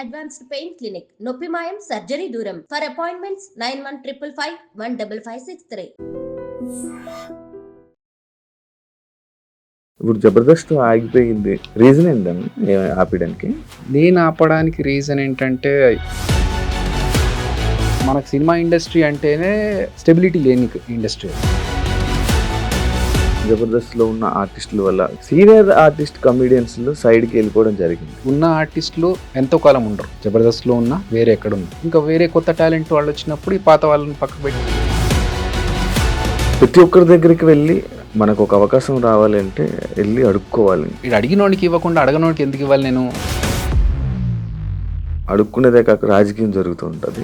Advanced pain clinic. నొప్పి మాయం, surgery దూరం. For appointments 9155515563. ఇప్పుడు జబర్దస్త్ ఆగిపోయింది, రీజన్ ఏంటండి ఆపడానికి? నేను ఆపడానికి రీజన్ ఏంటంటే, మనకు సినిమా ఇండస్ట్రీ అంటేనే స్టెబిలిటీ లేని ఇండస్ట్రీ. జబర్దస్త్లో ఉన్న ఆర్టిస్టుల వల్ల సీనియర్ ఆర్టిస్ట్ కమెడియన్స్లో సైడ్కి వెళ్ళిపోవడం జరిగింది. ఉన్న ఆర్టిస్టులు ఎంతో కాలం ఉండరు, జబర్దస్త్లో ఉన్న వేరే ఎక్కడ ఉంది. ఇంకా వేరే కొత్త టాలెంట్ వాళ్ళు వచ్చినప్పుడు ఈ పాత వాళ్ళని పక్కకు పెట్టి ప్రతి ఒక్కరి దగ్గరికి వెళ్ళి మనకు ఒక అవకాశం రావాలంటే వెళ్ళి అడుక్కోవాలి. ఇది అడిగినోడికి ఇవ్వకుండా అడగనోడికి ఎందుకు ఇవ్వాలి? నేను అడుక్కునేదే కాక రాజకీయం జరుగుతూ ఉంటుంది.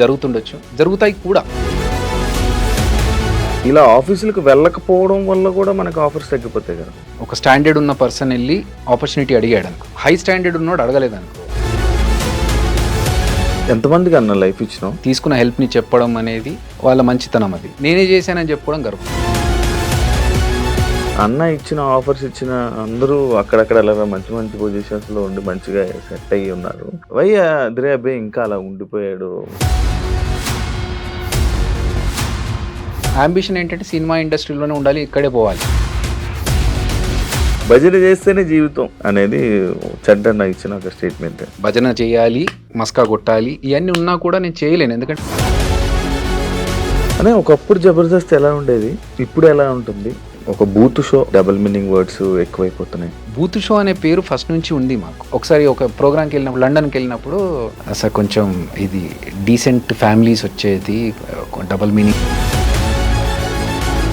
జరుగుతుండొచ్చు, జరుగుతాయి కూడా. ఇలా ఆఫీసులకు వెళ్ళకపోవడం వల్ల కూడా మనకు ఆఫర్స్ తగ్గిపోతాయి కదా. ఒక స్టాండర్డ్ ఉన్న పర్సన్ వెళ్ళి ఆపర్చునిటీ అడిగాడు అనుకో, హై స్టాండర్డ్ ఉన్నోడు అడగలేదనుకో. ఎంతమందికి అన్న లైఫ్ ఇచ్చినాం? తీసుకున్న హెల్ప్ని చెప్పడం అనేది వాళ్ళ మంచితనం. అది నేనే చేశానని చెప్పుకోవడం గర్వం. అన్న ఇచ్చిన ఆఫర్స్ ఇచ్చిన అందరూ అక్కడక్కడ అలా మంచి మంచి పొజిషన్స్లో ఉండి మంచిగా సెట్ అయ్యి ఉన్నారు. అదిరే అబ్బాయి ఇంకా అలా ఉండిపోయాడు. అంబిషన్ ఏంటంటే సినిమా ఇండస్ట్రీలోనే ఉండాలి, ఇక్కడే పోవాలి. భజన చేస్తేనే జీవితం అనేది చెడ్డన్న ఇచ్చిన ఒక స్టేట్మెంట్. భజన చేయాలి, మస్కా కొట్టాలి, ఇవన్నీ ఉన్నా కూడా నేను చేయలేను. ఎందుకంటే అనే ఒకప్పుడు జబర్దస్త్ ఎలా ఉండేది, ఇప్పుడు ఎలా ఉంటుంది? ఒక booth show, double meaning words ఎక్కువైపోతున్నాయి. బూత్ షో అనే పేరు ఫస్ట్ నుంచి ఉంది మాకు. ఒకసారి ఒక ప్రోగ్రామ్కి వెళ్ళినప్పుడు, లండన్కి వెళ్ళినప్పుడు అసలు కొంచెం ఇది డీసెంట్ ఫ్యామిలీస్ వచ్చేది, డబుల్ మీనింగ్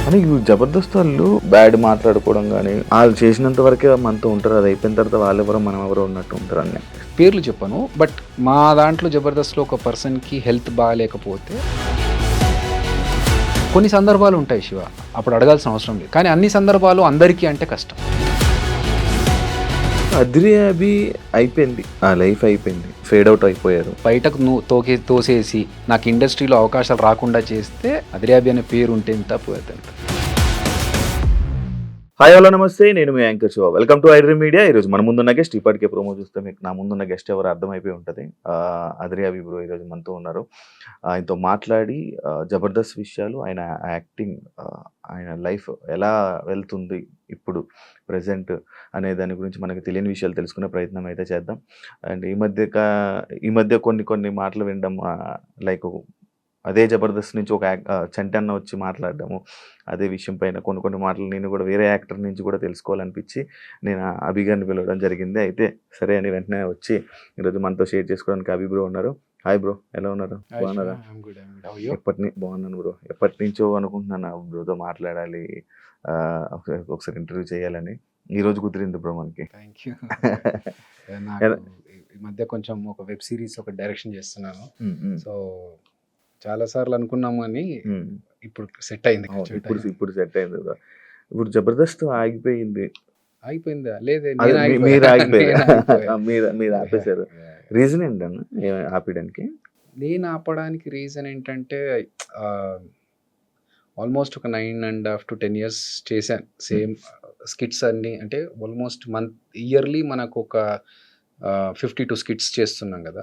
అని. జబర్దస్త్ వాళ్ళు బ్యాడ్ మాట్లాడుకోవడం కానీ, వాళ్ళు చేసినంత వరకే మనతో ఉంటారు, అది అయిపోయిన తర్వాత వాళ్ళెవరో మనం ఎవరో ఉన్నట్టు ఉంటారు. అన్నీ పేర్లు చెప్పను, బట్ మా దాంట్లో జబర్దస్త్లో ఒక పర్సన్కి హెల్త్ బాగాలేకపోతే కొన్ని సందర్భాలు ఉంటాయి శివ, అప్పుడు అడగాల్సిన అవసరం లేదు. కానీ అన్ని సందర్భాలు అందరికీ అంటే కష్టం. అదిరే అభి అయిపోయింది, ఆ లైఫ్ అయిపోయింది, ఫేడ్ అవుట్ అయిపోయారు. బయటకు నువ్వు తోసేసి నాకు ఇండస్ట్రీలో అవకాశాలు రాకుండా చేస్తే అదిరే అభి అనే పేరు ఉంటే ఎంత పోతే. హాయ్ హలో నమస్తే, నేను మీ anchor Shiva. Welcome to iDream media. ఈరోజు మన ముందున్న గెస్ట్, ఇప్పటికే ప్రోమో చూస్తే మీకు నా ముందున్న గెస్ట్ ఎవరు అర్థమైపోయి ఉంటుంది. అదిరే అభి బ్రో ఈరోజు మనతో ఉన్నారు. ఆయనతో మాట్లాడి జబర్దస్త్ విషయాలు, ఆయన యాక్టింగ్, ఆయన లైఫ్ ఎలా వెళ్తుంది ఇప్పుడు ప్రజెంట్ అనే దాని గురించి మనకు తెలియని విషయాలు తెలుసుకునే ప్రయత్నం అయితే చేద్దాం. అండ్ ఈ మధ్య కొన్ని మాటలు వినడం, లైక్ అదే జబర్దస్త్ నుంచి ఒక చంటన్న వచ్చి మాట్లాడడము, అదే విషయం పైన కొన్ని మాటలు నేను కూడా వేరే యాక్టర్ నుంచి కూడా తెలుసుకోవాలనిపించి నేను అభిగారిని పిలవడం జరిగింది. అయితే సరే అని వెంటనే వచ్చి ఈరోజు మనతో షేర్ చేసుకోవడానికి అభి బ్రో ఉన్నారు. హాయ్ బ్రో, ఎలా ఉన్నారు? బాగున్నారా? బాగున్నాను బ్రో. ఎప్పటి నుంచో అనుకుంటున్నాను బ్రోతో మాట్లాడాలి, ఒకసారి ఇంటర్వ్యూ చేయాలని. ఈరోజు కుదిరింది బ్రో మనకి. ఈ మధ్య కొంచెం ఒక వెబ్ సిరీస్ ఒక డైరెక్షన్ చేస్తున్నాను. సో చాలా సార్లు అనుకున్నాము అని ఇప్పుడు సెట్ అయింది. ఇప్పుడు సెట్ అయింది. ఇప్పుడు జబర్దస్త్ ఆగిపోయిందా? లేదే, మీరు ఆగిపోయారు. మీరు ఆపేశారు. రీజన్ ఏంటన్నా ఆపడానికి? నేను ఆపడానికి రీజన్ ఏంటంటే, ఆల్మోస్ట్ ఒక 9.5 to 10 years చేశాను సేమ్ స్కిట్స్ అన్ని. అంటే ఆల్మోస్ట్ ఇయర్లీ మనకు ఒక 52 స్కిట్స్ చేస్తున్నాం కదా.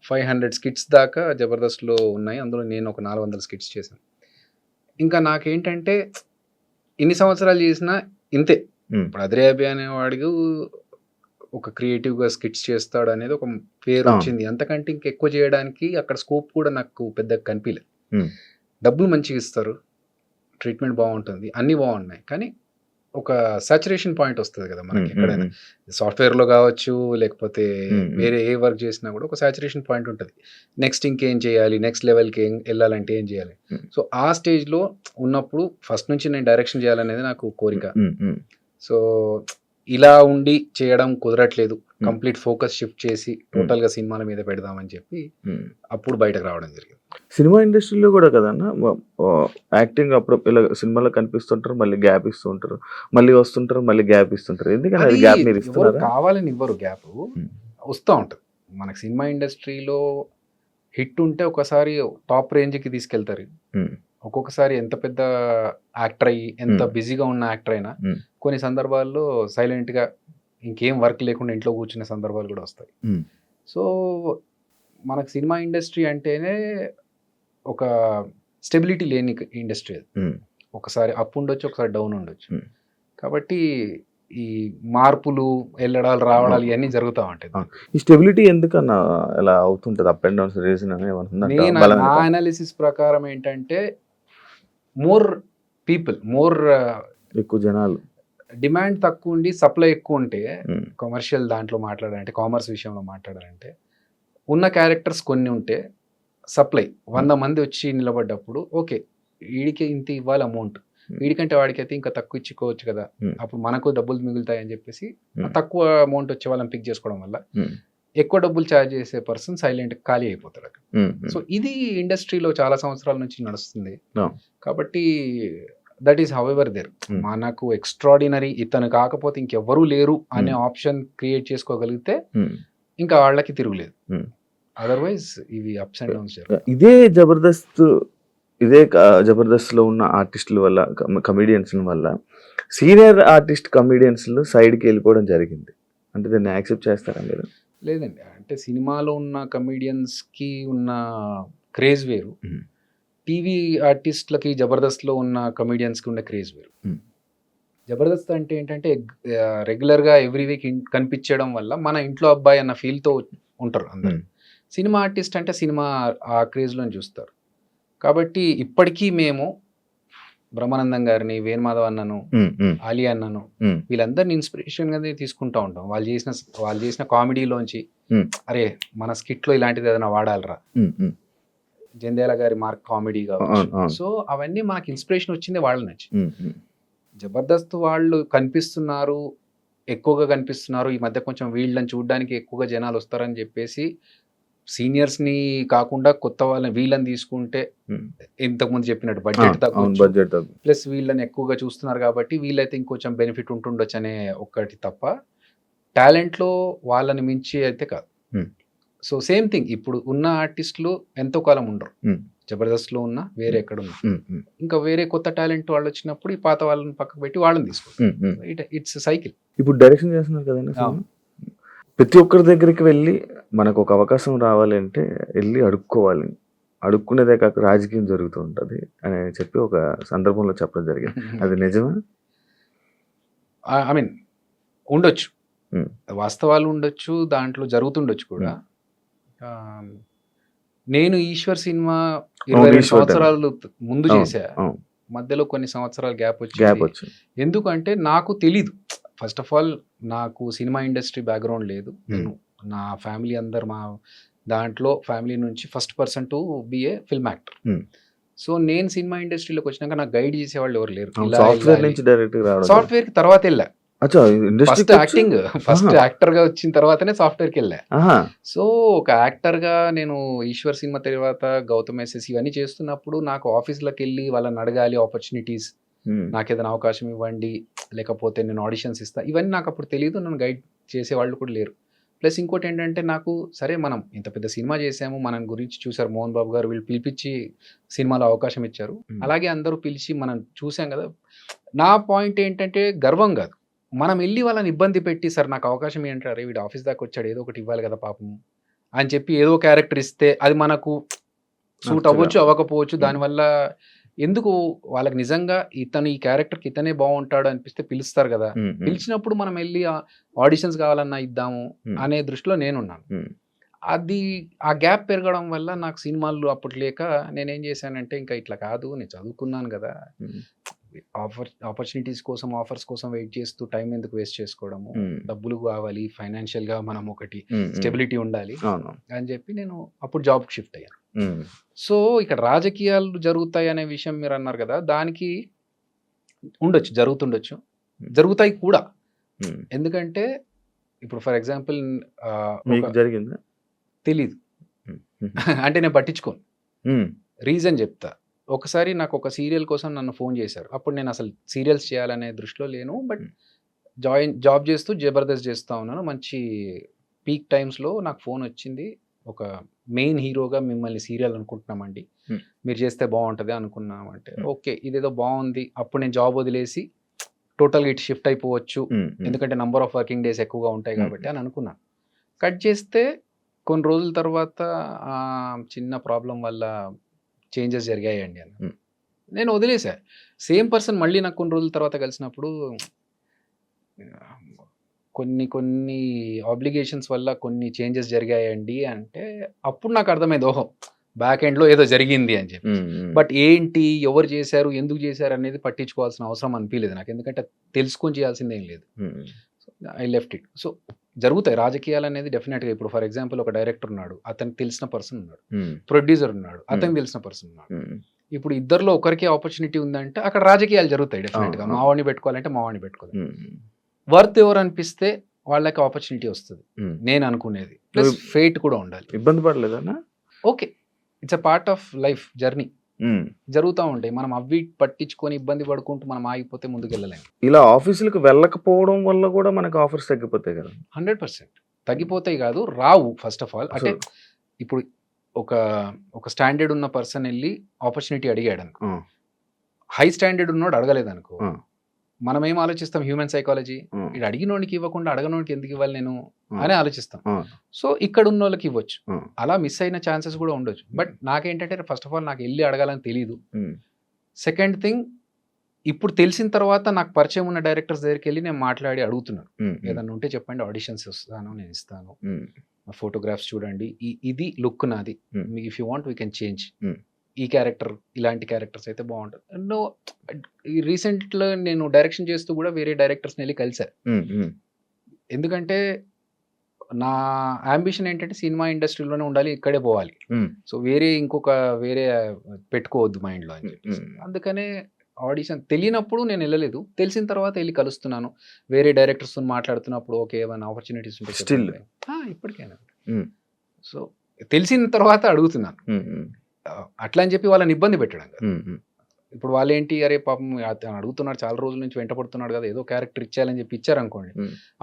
500 స్కిట్స్ దాకా జబర్దస్త్లో ఉన్నాయి. అందులో నేను ఒక 400 స్కిట్స్ చేశాను. ఇంకా నాకేంటంటే ఇన్ని సంవత్సరాలు చేసినా ఇంతే. ఇప్పుడు అదిరే అభి అనేవాడికి ఒక క్రియేటివ్గా స్కిట్స్ చేస్తాడు అనేది ఒక పేరు వచ్చింది. అంతకంటే ఇంకెక్కువ చేయడానికి అక్కడ స్కోప్ కూడా నాకు పెద్దగా కనిపించలేదు. డబ్బులు మంచిగా ఇస్తారు, ట్రీట్మెంట్ బాగుంటుంది, అన్నీ బాగున్నాయి. కానీ ఒక సాచురేషన్ పాయింట్ వస్తుంది కదా మనకి. ఎక్కడైనా సాఫ్ట్వేర్లో కావచ్చు, లేకపోతే వేరే ఏ వర్క్ చేసినా కూడా ఒక సాచురేషన్ పాయింట్ ఉంటుంది. నెక్స్ట్ ఇంకేం చేయాలి, నెక్స్ట్ లెవెల్కి వెళ్ళాలంటే ఏం చేయాలి. సో ఆ స్టేజ్లో ఉన్నప్పుడు ఫస్ట్ నుంచి నేను డైరెక్షన్ చేయాలనేది నాకు కోరిక. సో ఇలా ఉండి చేయడం కుదరట్లేదు. కంప్లీట్ ఫోకస్ షిఫ్ట్ చేసి టోటల్గా సినిమాల మీద పెడదామని చెప్పి అప్పుడు బయటకు రావడం జరిగింది. సినిమా ఇండస్ట్రీలో కూడా కదన్నా, యాక్టింగ్ అప్పుడు ఇలా సినిమాలో కనిపిస్తుంటారు, మళ్ళీ గ్యాప్ ఇస్తూ ఉంటారు, మళ్ళీ వస్తుంటారు, మళ్ళీ గ్యాప్ ఇస్తుంటారు. ఎందుకంటే గ్యాప్ మీరు ఇస్తున్నారు, కావాలని ఇవ్వరు. గ్యాప్ వస్తూ ఉంటుంది. మనకు సినిమా ఇండస్ట్రీలో హిట్ ఉంటే ఒకసారి టాప్ రేంజ్కి తీసుకెళ్తారు. ఒక్కొక్కసారి ఎంత పెద్ద యాక్టర్ అయ్యి, ఎంత బిజీగా ఉన్న యాక్టర్ అయినా కొన్ని సందర్భాల్లో సైలెంట్గా ఇంకేం వర్క్ లేకుండా ఇంట్లో కూర్చునే సందర్భాలు కూడా వస్తాయి. సో మనకు సినిమా ఇండస్ట్రీ అంటేనే ఒక స్టెబిలిటీ లేని ఇండస్ట్రీ అది. ఒకసారి అప్ ఉండొచ్చు, ఒకసారి డౌన్ ఉండొచ్చు. కాబట్టి ఈ మార్పులు, వెళ్ళడాలు, రావడాలు ఇవన్నీ జరుగుతూ ఉంటాయి. ఈ స్టెబిలిటీ ఎందుకన్నా ఎలా అవుతుంటది? అప్ అండ్ డౌన్స్ రీజన్ అని నేను నా అనాలిసిస్ ప్రకారం ఏంటంటే మోర్ పీపుల్, ఎక్కువ జనాలు, డిమాండ్ తక్కువ ఉండి సప్లై ఎక్కువ ఉంటే, కమర్షియల్ దాంట్లో మాట్లాడాలంటే, కామర్స్ విషయంలో మాట్లాడాలంటే, ఉన్న క్యారెక్టర్స్ కొన్ని ఉంటే సప్లై 100 మంది వచ్చి నిలబడ్డప్పుడు ఓకే వీడికి ఇంత ఇవ్వాలి అమౌంట్, వీడికంటే వాడికైతే ఇంకా తక్కువ ఇచ్చుకోవచ్చు కదా, అప్పుడు మనకు డబ్బులు మిగులుతాయి అని చెప్పేసి తక్కువ అమౌంట్ వచ్చే వాళ్ళని పిక్ చేసుకోవడం వల్ల ఎక్కువ డబ్బులు ఛార్జ్ చేసే పర్సన్ సైలెంట్ ఖాళీ అయిపోతారు అక్కడ. సో ఇది ఇండస్ట్రీలో చాలా సంవత్సరాల నుంచి నడుస్తుంది. కాబట్టి దట్ ఈస్ హౌఎవర్ దేర్. మనకు ఎక్స్ట్రాడినరీ ఇతను కాకపోతే ఇంకెవ్వరూ లేరు అనే ఆప్షన్ క్రియేట్ చేసుకోగలిగితే ఇంకా వాళ్ళకి తిరుగులేదు. అదర్వైజ్ ఇవి అప్స్ అండ్ డౌన్స్. ఇదే జబర్దస్త్ లో ఉన్న ఆర్టిస్టుల వల్ల, కమెడియన్స్ వల్ల సీనియర్ ఆర్టిస్ట్ కమెడియన్స్ సైడ్కి వెళ్ళిపోవడం జరిగింది. అంటే దాన్ని యాక్సెప్ట్ చేస్తారా మీరు? లేదండి, అంటే సినిమాలో ఉన్న కమెడియన్స్కి ఉన్న క్రేజ్ వేరు, టీవీ ఆర్టిస్టులకి జబర్దస్త్లో ఉన్న కమెడియన్స్కి ఉన్న క్రేజ్ వేరు. జబర్దస్త్ అంటే ఏంటంటే రెగ్యులర్గా ఎవ్రీ వీక్ కనిపించడం వల్ల మన ఇంట్లో అబ్బాయి అన్న ఫీల్తో ఉంటారు అందరు. సినిమా ఆర్టిస్ట్ అంటే సినిమా ఆ క్రేజ్లో చూస్తారు. కాబట్టి ఇప్పటికీ మేము బ్రహ్మానందం గారిని, వేణుమాధవ్ అన్నను, ఆలీ అన్నను, వీళ్ళందరినీ ఇన్స్పిరేషన్గా తీసుకుంటూ ఉంటాం. వాళ్ళు చేసిన కామెడీలోంచి అరే మన స్కిట్లో ఇలాంటిది ఏదైనా వాడాలరా, జంధ్యాల గారి మార్క్ కామెడీ కావచ్చు. సో అవన్నీ మనకి ఇన్స్పిరేషన్ వచ్చింది వాళ్ళ నుంచి. జబర్దస్త్ వాళ్ళు కనిపిస్తున్నారు, ఎక్కువగా కనిపిస్తున్నారు, ఈ మధ్య కొంచెం వీళ్ళని చూడడానికి ఎక్కువగా జనాలు వస్తారని చెప్పేసి సీనియర్స్ని కాకుండా కొత్త వాళ్ళని వీళ్ళని తీసుకుంటే ఇంతకుముందు చెప్పినట్టు బడ్జెట్ తక్కువ, ప్లస్ వీళ్ళని ఎక్కువగా చూస్తున్నారు కాబట్టి వీళ్ళైతే ఇంకొంచెం బెనిఫిట్ ఉంటుండొచ్చు అనే ఒక్కటి తప్ప టాలెంట్లో వాళ్ళని మించి అయితే కాదు. సో సేమ్ థింగ్ ఇప్పుడు ఉన్న ఆర్టిస్టులు ఎంతో కాలం ఉండరు, జబర్దస్త్లో ఉన్న వేరే ఎక్కడ ఉన్నా ఇంకా వేరే కొత్త టాలెంట్ వాళ్ళు వచ్చినప్పుడు ఈ పాత వాళ్ళని పక్కకు పెట్టి వాళ్ళని తీసుకుంటారు. It's cycle. ఇప్పుడు డైరెక్షన్ చేస్తున్నారు కదండి, ప్రతి ఒక్కరి దగ్గరికి వెళ్ళి మనకు ఒక అవకాశం రావాలి అంటే వెళ్ళి అడుక్కోవాలి, అడుక్కునేదే కాక రాజకీయం జరుగుతూ ఉంటుంది అని చెప్పి ఒక సందర్భంలో చెప్పడం జరిగింది. అది నిజమా? ఐ మీన్ ఉండొచ్చు, వాస్తవాలు ఉండొచ్చు, దాంట్లో జరుగుతుండొచ్చు కూడా. నేను ఈశ్వర్ సినిమా 22 సంవత్సరాలు ముందు చేశా, మధ్యలో కొన్ని సంవత్సరాలు గ్యాప్ వచ్చింది. ఎందుకంటే నాకు తెలీదు, ఫస్ట్ ఆఫ్ ఆల్ నాకు సినిమా ఇండస్ట్రీ బ్యాక్గ్రౌండ్ లేదు. నేను నా ఫ్యామిలీ అందరు మా దాంట్లో ఫ్యామిలీ నుంచి first person to be a film actor. So నేను సినిమా ఇండస్ట్రీలోకి వచ్చినాక నాకు గైడ్ చేసేవాళ్ళు ఎవరు లేరు. సాఫ్ట్వేర్కి తర్వాత వెళ్ళా, ఫస్ట్ యాక్టింగ్, ఫస్ట్ యాక్టర్ గా వచ్చిన తర్వాతనే సాఫ్ట్వేర్కి వెళ్ళా. సో ఒక యాక్టర్ గా నేను ఈశ్వర్ సినిమా తర్వాత గౌతమ్ ఎస్ఎస్ ఇవన్నీ చేస్తున్నప్పుడు నాకు ఆఫీస్లోకి వెళ్ళి వాళ్ళని అడగాలి ఆపర్చునిటీస్, నాకు ఏదైనా అవకాశం ఇవ్వండి, లేకపోతే నేను ఆడిషన్స్ ఇస్తా, ఇవన్నీ నాకు అప్పుడు తెలియదు, నన్ను గైడ్ చేసే వాళ్ళు కూడా లేరు. ప్లస్ ఇంకోటి ఏంటంటే నాకు సరే మనం ఇంత పెద్ద సినిమా చేసాము, మన గురించి చూసారు మోహన్ బాబు గారు, వీళ్ళు పిలిపించి సినిమాలో అవకాశం ఇచ్చారు, అలాగే అందరూ పిలిచి మనం చూసాం కదా. నా పాయింట్ ఏంటంటే గర్వం కాదు, మనం వెళ్ళి వాళ్ళని ఇబ్బంది పెట్టి సార్ నాకు అవకాశం ఏంటంటే అరే వీడు ఆఫీస్ దాకా వచ్చాడు ఏదో ఒకటి ఇవ్వాలి కదా పాపం అని చెప్పి ఏదో క్యారెక్టర్ ఇస్తే అది మనకు సూట్ అవ్వచ్చు అవ్వకపోవచ్చు, దానివల్ల ఎందుకు వాళ్ళకి నిజంగా ఇతను ఈ క్యారెక్టర్కి ఇతనే బాగుంటాడు అనిపిస్తే పిలుస్తారు కదా, పిలిచినప్పుడు మనం వెళ్ళి ఆడిషన్స్ కావాలన్నా ఇద్దాము అనే దృష్టిలో నేనున్నాను. అది ఆ గ్యాప్ పెరగడం వల్ల నాకు సినిమాలు అప్పుడు లేక నేనేం చేశానంటే ఇంకా ఇట్లా కాదు, నేను చదువుకున్నాను కదా, ఆపర్చునిటీస్ కోసం ఆఫర్స్ కోసం వెయిట్ చేస్తూ టైం ఎందుకు వేస్ట్ చేసుకోవడము, డబ్బులు కావాలి, ఫైనాన్షియల్ గా మనం ఒకటి స్టెబిలిటీ ఉండాలి అని చెప్పి నేను అప్పుడు జాబ్కి షిఫ్ట్ అయ్యాను. సో ఇక్కడ రాజకీయాలు జరుగుతాయి అనే విషయం మీరు అన్నారు కదా, దానికి ఉండొచ్చు, జరుగుతుండొచ్చు, జరుగుతాయి కూడా. ఎందుకంటే ఇప్పుడు ఫర్ ఎగ్జాంపుల్ జరిగిందా తెలీదు అంటే నేను పట్టించుకోను, రీజన్ చెప్తా. ఒకసారి నాకు ఒక సీరియల్ కోసం నన్ను ఫోన్ చేశారు, అప్పుడు నేను అసలు సీరియల్స్ చేయాలనే దృష్టిలో లేను, బట్ జాబ్ చేస్తూ జబర్దస్త్ చేస్తూ ఉన్నాను. మంచి పీక్ టైమ్స్లో నాకు ఫోన్ వచ్చింది, ఒక మెయిన్ హీరోగా మిమ్మల్ని సీరియల్ అనుకుంటున్నామండి, మీరు చేస్తే బాగుంటుంది అనుకున్నామంటే ఓకే ఇదేదో బాగుంది. అప్పుడు నేను జాబ్ వదిలేసి టోటల్గా ఇటు షిఫ్ట్ అయిపోవచ్చు, ఎందుకంటే నంబర్ ఆఫ్ వర్కింగ్ డేస్ ఎక్కువగా ఉంటాయి కాబట్టి అని అనుకున్నాను. కట్ చేస్తే కొన్ని రోజుల తర్వాత చిన్న ప్రాబ్లం వల్ల చేంజెస్ జరిగాయండి అని Hmm. నేను వదిలేసా. సేమ్ పర్సన్ మళ్ళీ నాకు కొన్ని రోజుల తర్వాత కలిసినప్పుడు కొన్ని ఆబ్లిగేషన్స్ వల్ల కొన్ని చేంజెస్ జరిగాయండి అంటే అప్పుడు నాకు అర్థమైంది, ఓహో బ్యాక్ ఎండ్లో ఏదో జరిగింది అని చెప్పి. బట్ ఏంటి, ఎవరు చేశారు, ఎందుకు చేశారు అనేది పట్టించుకోవాల్సిన అవసరం అనిపించలేదు నాకు, ఎందుకంటే తెలుసుకొని చేయాల్సింది ఏం లేదు. I left it. సో జరుగుతాయి రాజకీయాలు అనేది డెఫినెట్గా. ఇప్పుడు ఫర్ ఎగ్జాంపుల్ ఒక డైరెక్టర్ ఉన్నాడు, అతనికి తెలిసిన పర్సన్ ఉన్నాడు, ప్రొడ్యూసర్ ఉన్నాడు, అతనికి తెలిసిన పర్సన్ ఉన్నాడు. ఇప్పుడు ఇద్దరిలో ఒకరికి ఆపర్చునిటీ ఉందంటే అక్కడ రాజకీయాలు జరుగుతాయి డెఫినెట్గా. మావాడిని పెట్టుకోవాలంటే మావాడిని పెట్టుకోవాలి. వర్త్ ఎవరు అనిపిస్తే వాళ్ళకి ఆపర్చునిటీ వస్తుంది నేను అనుకునేది. ప్లస్ ఫేట్ కూడా ఉండాలి. ఇబ్బంది పడలేదన్నా? Okay, it's a part of life journey. జరుగుతూ ఉంటాయి. మనం అవి పట్టించుకొని ఇబ్బంది పడుకుంటూ మనం ఆగిపోతే ముందుకు వెళ్ళలేము. ఇలా ఆఫీసులకు వెళ్ళకపోవడం వల్ల కూడా మనకు ఆఫర్స్ తగ్గిపోతాయి కదా? 100% తగ్గిపోతాయి కాదు, రావు. ఫస్ట్ ఆఫ్ ఆల్ అంటే ఇప్పుడు ఒక స్టాండర్డ్ ఉన్న పర్సన్ వెళ్ళి ఆపర్చునిటీ అడిగాడు అనుకో, హై స్టాండర్డ్ ఉన్నోడు అడగలేదు అనుకో, మనం ఏం ఆలోచిస్తాం, హ్యూమన్ సైకాలజీ, ఇది అడిగినోడికి ఇవ్వకుండా అడగనోడికి ఎందుకు ఇవ్వాలి నేను అని ఆలోచిస్తాం. సో ఇక్కడ ఉన్న వాళ్ళకి ఇవ్వచ్చు, అలా మిస్ అయిన ఛాన్సెస్ కూడా ఉండొచ్చు. బట్ నాకేంటంటే ఫస్ట్ ఆఫ్ ఆల్ నాకు వెళ్ళి అడగాలని తెలియదు. సెకండ్ థింగ్, ఇప్పుడు తెలిసిన తర్వాత నాకు పరిచయం ఉన్న డైరెక్టర్స్ దగ్గరికి వెళ్ళి నేను మాట్లాడి అడుగుతున్నాను, ఏదన్నా ఉంటే చెప్పండి, ఆడిషన్స్ వస్తాను, నేను ఇస్తాను, ఫోటోగ్రాఫ్స్ చూడండి, ఇది లుక్ నాది, if you want we can change, ఈ క్యారెక్టర్, ఇలాంటి క్యారెక్టర్స్ అయితే బాగుంటుంది. నో, రీసెంట్లో నేను డైరెక్షన్ చేస్తూ కూడా వేరే డైరెక్టర్స్ని వెళ్ళి కలిసారు. ఎందుకంటే నా అంబిషన్ ఏంటంటే సినిమా ఇండస్ట్రీలోనే ఉండాలి, ఇక్కడే పోవాలి. సో వేరే పెట్టుకోవద్దు మైండ్లో అని చెప్పేసి. అందుకనే ఆడిషన్ తెలియనప్పుడు నేను వెళ్ళలేదు, తెలిసిన తర్వాత వెళ్ళి కలుస్తున్నాను. వేరే డైరెక్టర్స్తో మాట్లాడుతున్నప్పుడు ఓకే ఏమైనా ఆపర్చునిటీస్ ఉంటే ఇప్పటికైనా. సో తెలిసిన తర్వాత అడుగుతున్నాను, అట్లా అని చెప్పి వాళ్ళని ఇబ్బంది పెట్టడం కదా. ఇప్పుడు వాళ్ళు ఏంటి, అరే పాపం అడుగుతున్నాడు, చాలా రోజుల నుంచి వెంట పడుతున్నాడు కదా, ఏదో క్యారెక్టర్ ఇచ్చేయాలని చెప్పి ఇచ్చారనుకోండి,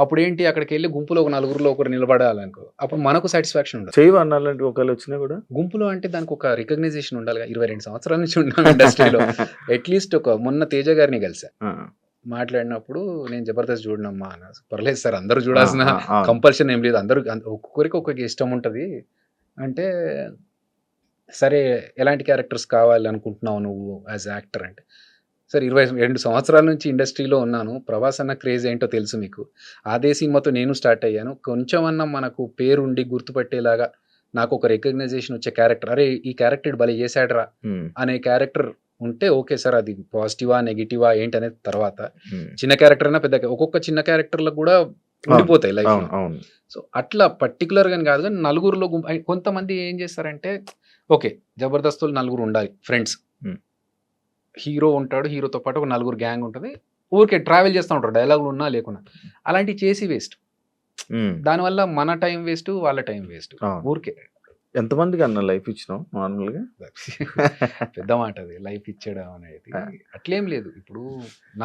అప్పుడు ఏంటి అక్కడికి వెళ్ళి గుంపులో ఒక నలుగురిలో ఒకరు నిలబడాలనుకో, అప్పుడు మనకు సాటిస్ఫాక్షన్ ఉండదు. చేయవన్నాలంటే ఒకళ్ళు వచ్చినా కూడా గుంపులో అంటే దానికి ఒక రికగ్నైజేషన్ ఉండాలి. 22 సంవత్సరాల నుంచి ఉన్నాను ఇండస్ట్రీలో. అట్లీస్ట్ మొన్న తేజ గారిని కలిసా, మాట్లాడినప్పుడు నేను జబర్దస్త్ చూడనమ్మా అన్న. పర్లేదు సార్, అందరూ చూడాల్సిన కంపల్షన్ ఏం లేదు, అందరూ ఒక్కొక్కరికి ఒక్కొక్క ఇష్టం ఉంటుంది అంటే, సరే ఎలాంటి క్యారెక్టర్స్ కావాలనుకుంటున్నావు నువ్వు యాజ్ యాక్టర్ అంటే, సరే 22 సంవత్సరాల నుంచి ఇండస్ట్రీలో ఉన్నాను, ప్రభాస్ అన్న క్రేజ్ ఏంటో తెలుసు మీకు, అదే సినిమాతో నేను స్టార్ట్ అయ్యాను, కొంచెం అన్నా మనకు పేరుండి గుర్తుపట్టేలాగా నాకు ఒక రికగ్నైజేషన్ వచ్చే క్యారెక్టర్, అరే ఈ క్యారెక్టర్ భలే చేశాడరా అనే క్యారెక్టర్ ఉంటే ఓకే సార్, అది పాజిటివా నెగిటివా ఏంటి అనేది తర్వాత. చిన్న క్యారెక్టర్ అయినా పెద్ద, ఒక్కొక్క చిన్న క్యారెక్టర్లకు కూడా ఉండిపోతాయి లైఫ్. సో అట్లా పర్టికులర్ గా కాదు, కానీ నలుగురులో కొంతమంది ఏం చేస్తారంటే, ఓకే జబర్దస్తులు నలుగురు ఉండాలి ఫ్రెండ్స్, హీరో ఉంటాడు, హీరోతో పాటు ఒక నలుగురు గ్యాంగ్ ఉంటుంది, ఊరికే ట్రావెల్ చేస్తూ ఉంటారు, డైలాగులు ఉన్నా లేకున్నా, అలాంటివి చేసి వేస్ట్. దానివల్ల మన టైం వేస్ట్, వాళ్ళ టైం వేస్ట్. ఊరికే ఎంతమందికి అన్న లైఫ్ ఇచ్చినావు నార్మల్గా? పెద్ద మాట అది, లైఫ్ ఇచ్చడం అనేది. అట్లేం లేదు, ఇప్పుడు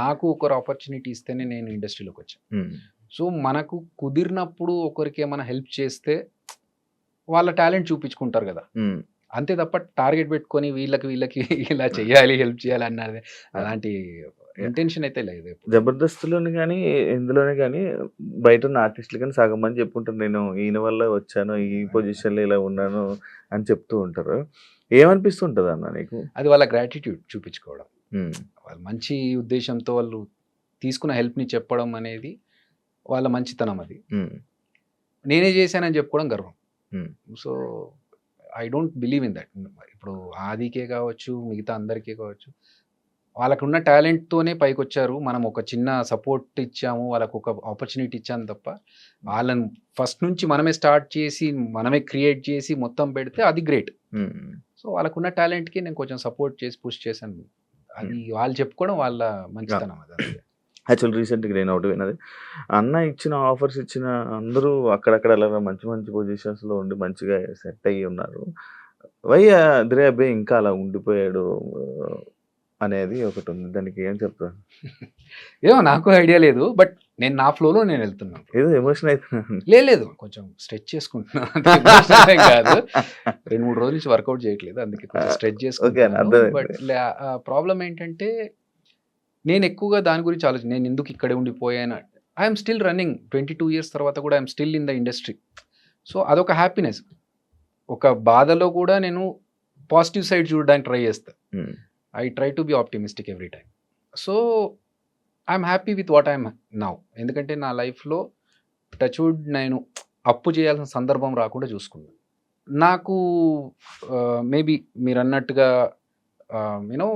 నాకు ఒకరు ఆపర్చునిటీ ఇస్తేనే నేను ఇండస్ట్రీలోకి వచ్చాను. సో మనకు కుదిరినప్పుడు ఒకరికి ఏమైనా హెల్ప్ చేస్తే వాళ్ళ టాలెంట్ చూపించుకుంటారు కదా, అంతే తప్ప టార్గెట్ పెట్టుకొని వీళ్ళకి ఇలా చేయాలి, హెల్ప్ చేయాలి అన్నది అలాంటి ఇంటెన్షన్ అయితే లేదు. జబర్దస్త్లోని కానీ ఇందులోనే కానీ బయట ఉన్న ఆర్టిస్టులు కానీ సగం మంది చెప్పుకుంటారు, నేను ఈయన వల్ల వచ్చాను, ఈ పొజిషన్లో ఇలా ఉన్నాను అని చెప్తూ ఉంటారు. ఏమనిపిస్తుంటుంది అన్న నీకు? అది వాళ్ళ గ్రాటిట్యూడ్ చూపించుకోవడం, వాళ్ళ మంచి ఉద్దేశంతో వాళ్ళు తీసుకున్న హెల్ప్ని చెప్పడం అనేది వాళ్ళ మంచితనం. అది నేనే చేశానని చెప్పుకోవడం గర్వం. So I don't believe in that. ఇప్పుడు ఆదికే కావచ్చు, మిగతా అందరికీ కావచ్చు, వాళ్ళకున్న టాలెంట్తోనే పైకి వచ్చారు. మనం ఒక చిన్న సపోర్ట్ ఇచ్చాము, వాళ్ళకు ఒక ఆపర్చునిటీ ఇచ్చాము తప్ప, వాళ్ళని ఫస్ట్ నుంచి మనమే స్టార్ట్ చేసి మనమే క్రియేట్ చేసి మొత్తం పెడితే అది గ్రేట్. సో వాళ్ళకున్న టాలెంట్కి నేను కొంచెం సపోర్ట్ చేసి పుష్ చేశాను, అది వాళ్ళు చెప్పుకోవడం వాళ్ళ మంచితనం. అది యాక్చువల్ రీసెంట్గా నేను ఒకటి విన్నది, అన్న ఇచ్చిన ఆఫర్స్ ఇచ్చిన అందరూ అక్కడక్కడ అలా మంచి మంచి పొజిషన్స్లో ఉండి మంచిగా సెట్ అయ్యి ఉన్నారు, వై అదిరే అబ్బాయి ఇంకా అలా ఉండిపోయాడు అనేది ఒకటి ఉంది. దానికి ఏం చెప్తాను? ఏమో నాకు ఐడియా లేదు, బట్ నేను నా ఫ్లోలో నేను వెళ్తున్నాను. ఏదో ఎమోషన్ అవుతున్నాను. లేదు, కొంచెం స్ట్రెచ్ చేసుకుంటున్నాను కాదు, 2-3 రోజుల నుంచి వర్కౌట్ చేయట్లేదు, అందుకే కొంచెం స్ట్రెచ్ చేసుకుంటున్నాను. బట్ ప్రాబ్లం ఏంటంటే, నేను ఎక్కువగా దాని గురించి ఆలోచన, నేను ఎందుకు ఇక్కడే ఉండిపోయాను. ఐఎమ్ స్టిల్ రన్నింగ్ 22 years తర్వాత కూడా I'm still in the industry. So అదొక హ్యాపీనెస్. ఒక బాధలో కూడా నేను పాజిటివ్ సైడ్ చూడడానికి ట్రై చేస్తా. I try to be optimistic every time. So I'm happy with what I'm now. ఎందుకంటే నా లైఫ్లో టచ్వుడ్ నేను అప్పు చేయాల్సిన సందర్భం రాకుండా చూసుకున్నాను. నాకు మేబీ మీరు అన్నట్టుగా యూనో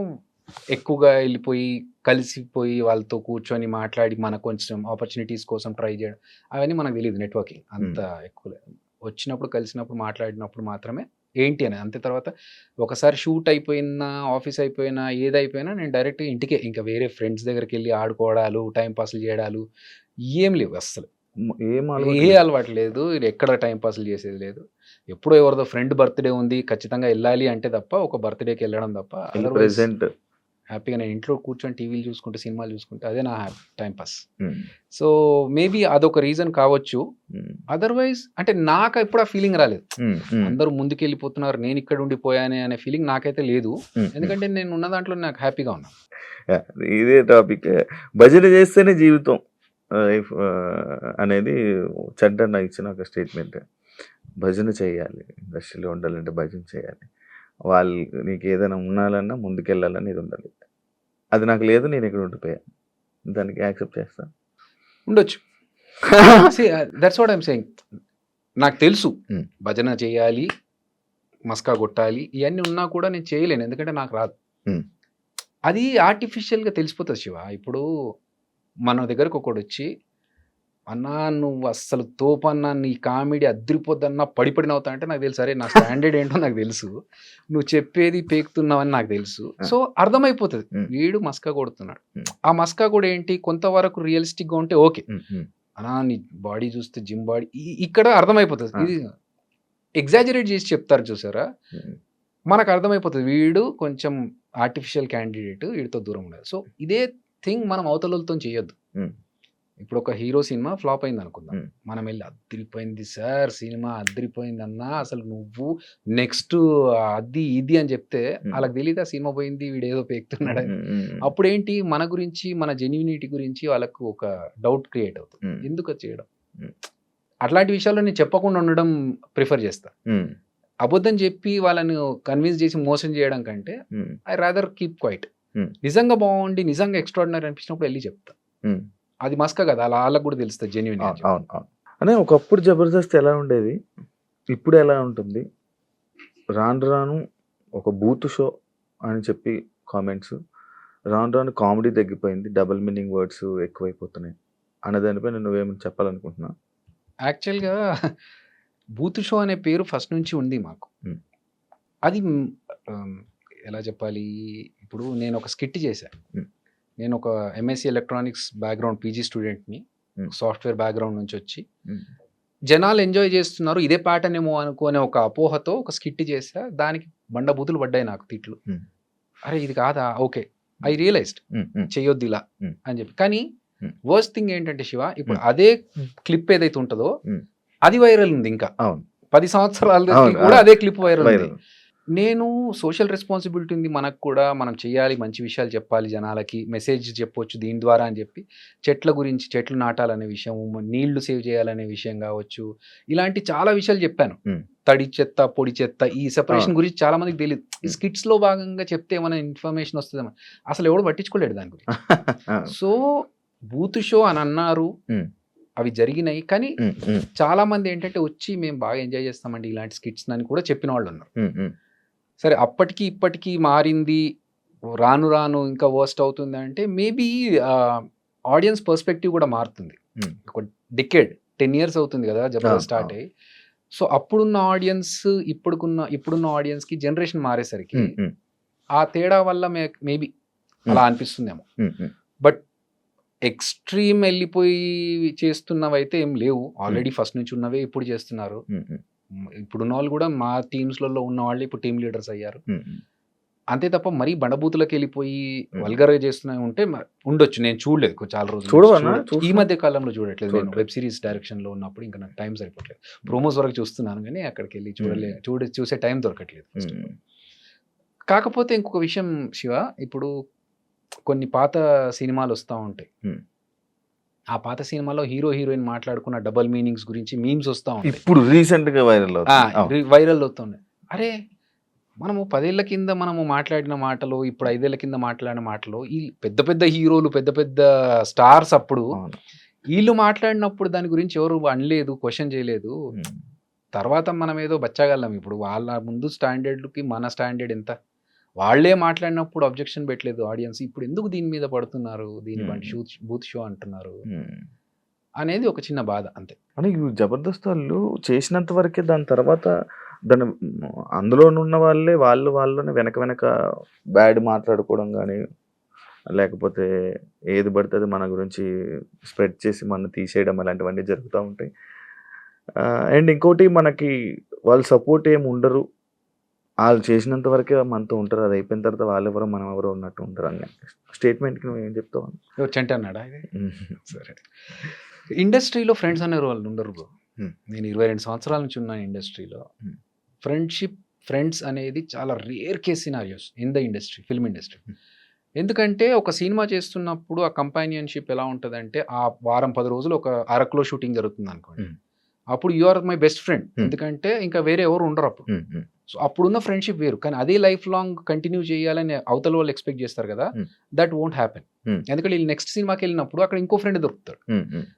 ఎక్కువగా వెళ్ళిపోయి కలిసిపోయి వాళ్ళతో కూర్చొని మాట్లాడి మనకు కొంచెం ఆపర్చునిటీస్ కోసం ట్రై చేయడం అవన్నీ మనకు తెలియదు. నెట్వర్కింగ్ అంత ఎక్కువ వచ్చినప్పుడు కలిసినప్పుడు మాట్లాడినప్పుడు మాత్రమే ఏంటి అని. అంతే తర్వాత ఒకసారి షూట్ అయిపోయినా ఆఫీస్ అయిపోయినా ఏదైపోయినా నేను డైరెక్ట్ ఇంటికే, ఇంకా వేరే ఫ్రెండ్స్ దగ్గరికి వెళ్ళి ఆడుకోవడాలు టైం పాస్లు చేయడాలు ఏం లేవు అస్సలు. ఏ అలవాటు లేదు. ఎక్కడ టైం పాస్లు చేసేది లేదు. ఎప్పుడో ఎవరిదో ఫ్రెండ్ బర్త్డే ఉంది ఖచ్చితంగా వెళ్ళాలి అంటే తప్ప, ఒక బర్త్డేకి వెళ్ళడం తప్ప ప్రెసెంట్ హ్యాపీగా నేను ఇంట్లో కూర్చొని టీవీలు చూసుకుంటే సినిమాలు చూసుకుంటే అదే నా టైం పాస్. సో మేబీ అదొక రీజన్ కావచ్చు. అదర్వైజ్ అంటే నాకు ఎప్పుడు ఆ ఫీలింగ్ రాలేదు. అందరూ ముందుకు వెళ్ళిపోతున్నారు నేను ఇక్కడ ఉండిపోయానే అనే ఫీలింగ్ నాకైతే లేదు. ఎందుకంటే నేను ఉన్న దాంట్లో నాకు హ్యాపీగా ఉన్నా. ఇదే టాపిక్. భజన చేస్తేనే జీవితం అనేది చంటన్న ఇచ్చిన ఒక స్టేట్మెంట్. భజన చేయాలి, ఇండస్ట్రీలో ఉండాలంటే భజన చేయాలి. వాళ్ళు నీకు ఏదైనా ఉండాలన్నా ముందుకెళ్ళాలని ఇది ఉండాలి. అది నాకు లేదు, నేను ఇక్కడ ఉండిపోయాను. దానికి యాక్సెప్ట్ చేస్తా ఉండొచ్చు. That's what I'm saying. నాకు తెలుసు భజన చేయాలి, మస్కా కొట్టాలి ఇవన్నీ ఉన్నా కూడా నేను చేయలేను. ఎందుకంటే నాకు రాదు. అది ఆర్టిఫిషియల్గా తెలిసిపోతుంది శివ. ఇప్పుడు మన దగ్గరకు ఒకడు వచ్చి అన్నా నువ్వు అస్సలు తోపన్నా నీ కామెడీ అద్దరిపోద్దన్నా పడిపడి నవ్వుతా అంటే నాకు తెలుసు. అరే నా స్టాండర్డ్ ఏంటో నాకు తెలుసు, నువ్వు చెప్పేది పేకుతున్నావని నాకు తెలుసు. సో అర్థమైపోతుంది వీడు మస్కా కొడుతున్నాడు. ఆ మస్కా కూడా ఏంటి కొంతవరకు రియలిస్టిక్గా ఉంటే ఓకే, అన్నా నీ బాడీ చూస్తే జిమ్ బాడీ ఇక్కడ అర్థమైపోతుంది. ఇది ఎగ్జాజరేట్ చేసి చెప్తారు చూసారా, మనకు అర్థమైపోతుంది వీడు కొంచెం ఆర్టిఫిషియల్ క్యాండిడేట్, వీడితో దూరం ఉండదు. సో ఇదే థింగ్ మనం అవతలతో చేయొద్దు. ఇప్పుడు ఒక హీరో సినిమా ఫ్లాప్ అయింది అనుకుందాం, మనం వెళ్ళి అద్దరిపోయింది సార్ సినిమా అద్దరిపోయింది అన్నా, అసలు నువ్వు నెక్స్ట్ అది ఇది అని చెప్తే వాళ్ళకి తెలియదు ఆ సినిమా పోయింది వీడు ఏదో పేకుతున్నాడు. అప్పుడు ఏంటి మన గురించి మన జెన్యూనిటీ గురించి వాళ్ళకు ఒక డౌట్ క్రియేట్ అవుతుంది. ఎందుకు చేయడం? అట్లాంటి విషయాల్లో నేను చెప్పకుండా ఉండడం ప్రిఫర్ చేస్తా. అబద్ధం చెప్పి వాళ్ళని కన్విన్స్ చేసి మోసం చేయడం కంటే ఐ రాదర్ కీప్ క్వైట్. నిజంగా బాగుండి నిజంగా ఎక్స్ట్రాడినరీ అనిపించినప్పుడు వెళ్ళి చెప్తా. అది మస్కా కదా, అలా వాళ్ళకి కూడా తెలుస్తుంది జెన్యూన్. అనే ఒకప్పుడు జబర్దస్త్ ఎలా ఉండేది, ఇప్పుడు ఎలా ఉంటుంది? రాను రాను ఒక బూత్ షో అని చెప్పి కామెంట్స్, రాను రాను కామెడీ తగ్గిపోయింది, డబుల్ మీనింగ్ వర్డ్స్ ఎక్కువైపోతున్నాయి అనే దానిపై నువ్వేమని చెప్పాలనుకుంటున్నా? యాక్చువల్గా బూత్ షో అనే పేరు ఫస్ట్ నుంచి ఉంది మాకు. అది ఎలా చెప్పాలి, ఇప్పుడు నేను ఒక స్కిట్ చేశాను. నేను ఒక ఎంఎస్సి ఎలక్ట్రానిక్స్ బ్యాక్గ్రౌండ్ పీజీ స్టూడెంట్ని, సాఫ్ట్వేర్ బ్యాక్గ్రౌండ్ నుంచి వచ్చి జనాలు ఎంజాయ్ చేస్తున్నారు ఇదే ప్యాటర్న్ ఏమో అనుకునే ఒక అపోహతో ఒక స్కిట్ చేసా. దానికి బండబూతులు పడ్డాయి నాకు, తిట్లు. అరే ఇది కాదా, ఓకే ఐ రియలైజ్డ్ చెయ్యొద్దు ఇలా అని చెప్పి. కానీ వర్స్ట్ థింగ్ ఏంటంటే శివ, ఇప్పుడు అదే క్లిప్ ఏదైతే ఉంటుందో అది వైరల్ ఉంది. ఇంకా 10 సంవత్సరాల కూడా అదే క్లిప్ వైరల్ ఉంది. నేను సోషల్ రెస్పాన్సిబిలిటీ ఉంది మనకు కూడా, మనం చేయాలి, మంచి విషయాలు చెప్పాలి, జనాలకి మెసేజ్ చెప్పొచ్చు దీని ద్వారా అని చెప్పి చెట్ల గురించి, చెట్లు నాటాలనే విషయం, నీళ్లు సేవ్ చేయాలనే విషయం కావచ్చు, ఇలాంటి చాలా విషయాలు చెప్పాను. తడి చెత్త పొడి చెత్త ఈ సెపరేషన్ గురించి చాలా మందికి తెలియదు. ఈ స్కిట్స్ లో భాగంగా చెప్తే ఏమైనా ఇన్ఫర్మేషన్ వస్తుందేమో, అసలు ఎవడు పట్టించుకోలేడు దాని గురించి. సో బూత్ షో అని అన్నారు, అవి జరిగినాయి. కానీ చాలా మంది ఏంటంటే వచ్చి మేము బాగా ఎంజాయ్ చేస్తామండి ఇలాంటి స్కిట్స్ అని కూడా చెప్పిన వాళ్ళు ఉన్నారు. సరే అప్పటికి ఇప్పటికీ మారింది, రాను రాను ఇంకా వర్స్ట్ అవుతుంది అంటే మేబీ ఆడియన్స్ పర్స్పెక్టివ్ కూడా మారుతుంది. ఒక డికేడ్ 10 years అవుతుంది కదా జబర్దస్త్ స్టార్ట్ అయ్యి. సో అప్పుడున్న ఆడియన్స్ ఇప్పుడున్న ఆడియన్స్ కి జనరేషన్ మారేసరికి ఆ తేడా వల్ల మేబీ అలా అనిపిస్తుందేమో. బట్ ఎక్స్ట్రీమ్ వెళ్ళిపోయి చేస్తున్నవైతే ఏం లేవు, ఆల్రెడీ ఫస్ట్ నుంచి ఉన్నవే ఇప్పుడు చేస్తున్నారు. ఇప్పుడున్న వాళ్ళు కూడా మా టీమ్స్లలో ఉన్న వాళ్ళు ఇప్పుడు టీమ్ లీడర్స్ అయ్యారు. అంతే తప్ప మరీ బండబూతులకు వెళ్ళిపోయి వల్గర్గా చేస్తున్నా ఉంటే ఉండొచ్చు. నేను చూడలేదు చాలా రోజులు, ఈ మధ్య కాలంలో చూడట్లేదు. నేను వెబ్ సిరీస్ డైరెక్షన్ లో ఉన్నప్పుడు ఇంకా నాకు టైం సరిపోవట్లేదు. ప్రోమోస్ వరకు చూస్తున్నాను కానీ అక్కడికి వెళ్ళి చూసే టైం దొరకట్లేదు. కాకపోతే ఇంకొక విషయం శివ, ఇప్పుడు కొన్ని పాత సినిమాలు వస్తూ ఉంటాయి, ఆ పాత సినిమాలో హీరో హీరోయిన్ మాట్లాడుకున్న డబుల్ మీనింగ్స్ గురించి మీమ్స్ వస్తూ ఉంటాయి, ఇప్పుడు రీసెంట్ గా వైరల్ అవుతుంది. వైరల్ అవుతున్నాయి. అరే మనము 10 ఏళ్ల కింద మనము మాట్లాడిన మాటలు, ఇప్పుడు 5 ఏళ్ల కింద మాట్లాడిన మాటలు, ఈ పెద్ద పెద్ద హీరోలు, పెద్ద పెద్ద స్టార్స్ అప్పుడు అవును. వీళ్ళు మాట్లాడినప్పుడు దాని గురించి ఎవరు అనలేదు, క్వశ్చన్ చేయలేదు. తర్వాత మనం ఏదో బచ్చగలం. ఇప్పుడు వాళ్ళ ముందు స్టాండర్డ్కి మన స్టాండర్డ్ ఎంత, వాళ్ళే మాట్లాడినప్పుడు అబ్జెక్షన్ పెట్టలేదు ఆడియన్స్, ఇప్పుడు ఎందుకు దీని మీద పడుతున్నారు, దీని వంటి బూత్ షో అంటున్నారు అనేది ఒక చిన్న బాధ అంతే. అని జబర్దస్త్ వాళ్ళు చేసినంత వరకే, దాని తర్వాత దాని అందులో ఉన్న వాళ్ళలోనే వెనక బ్యాడ్ మాట్లాడుకోవడం కానీ, లేకపోతే ఏది పడుతుంది మన గురించి స్ప్రెడ్ చేసి మన తీసేయడం, అలాంటివన్నీ జరుగుతూ ఉంటాయి. అండ్ ఇంకోటి, మనకి వాళ్ళు సపోర్ట్ ఏమి ఉండరు, వాళ్ళు చేసినంత వరకే మనతో ఉంటారు, అది అయిపోయిన తర్వాత వాళ్ళు ఎవరో మనం ఎవరో ఉన్నట్టు ఉంటారు అన్న స్టేట్మెంట్కి నువ్వు ఏం చెప్తావు? చెంట అన్నాడా? సరే, ఇండస్ట్రీలో ఫ్రెండ్స్ అనే వాళ్ళు ఉండరు బ్రో. నేను 22 సంవత్సరాల నుంచి ఉన్నాను ఇండస్ట్రీలో. ఫ్రెండ్స్ అనేది చాలా rare case scenarios in the industry, film industry. ఎందుకంటే ఒక సినిమా చేస్తున్నప్పుడు ఆ కంపానియన్షిప్ ఎలా ఉంటుందంటే, ఆ వారం 10 రోజులు ఒక అరకులో షూటింగ్ జరుగుతుంది అనుకోండి, అప్పుడు you are my best friend, ఎందుకంటే ఇంకా వేరే ఎవరు ఉండరు అప్పుడు. సో అప్పుడున్న ఫ్రెండ్షిప్ వేరు. కానీ అదే లైఫ్ లాంగ్ కంటిన్యూ చేయాలని అవతల వాళ్ళు ఎక్స్పెక్ట్ చేస్తారు కదా, దట్ వోంట్ హ్యాపెన్. ఎందుకంటే వీళ్ళు నెక్స్ట్ సినిమాకి వెళ్ళినప్పుడు అక్కడ ఇంకో ఫ్రెండ్ దొరుకుతాడు.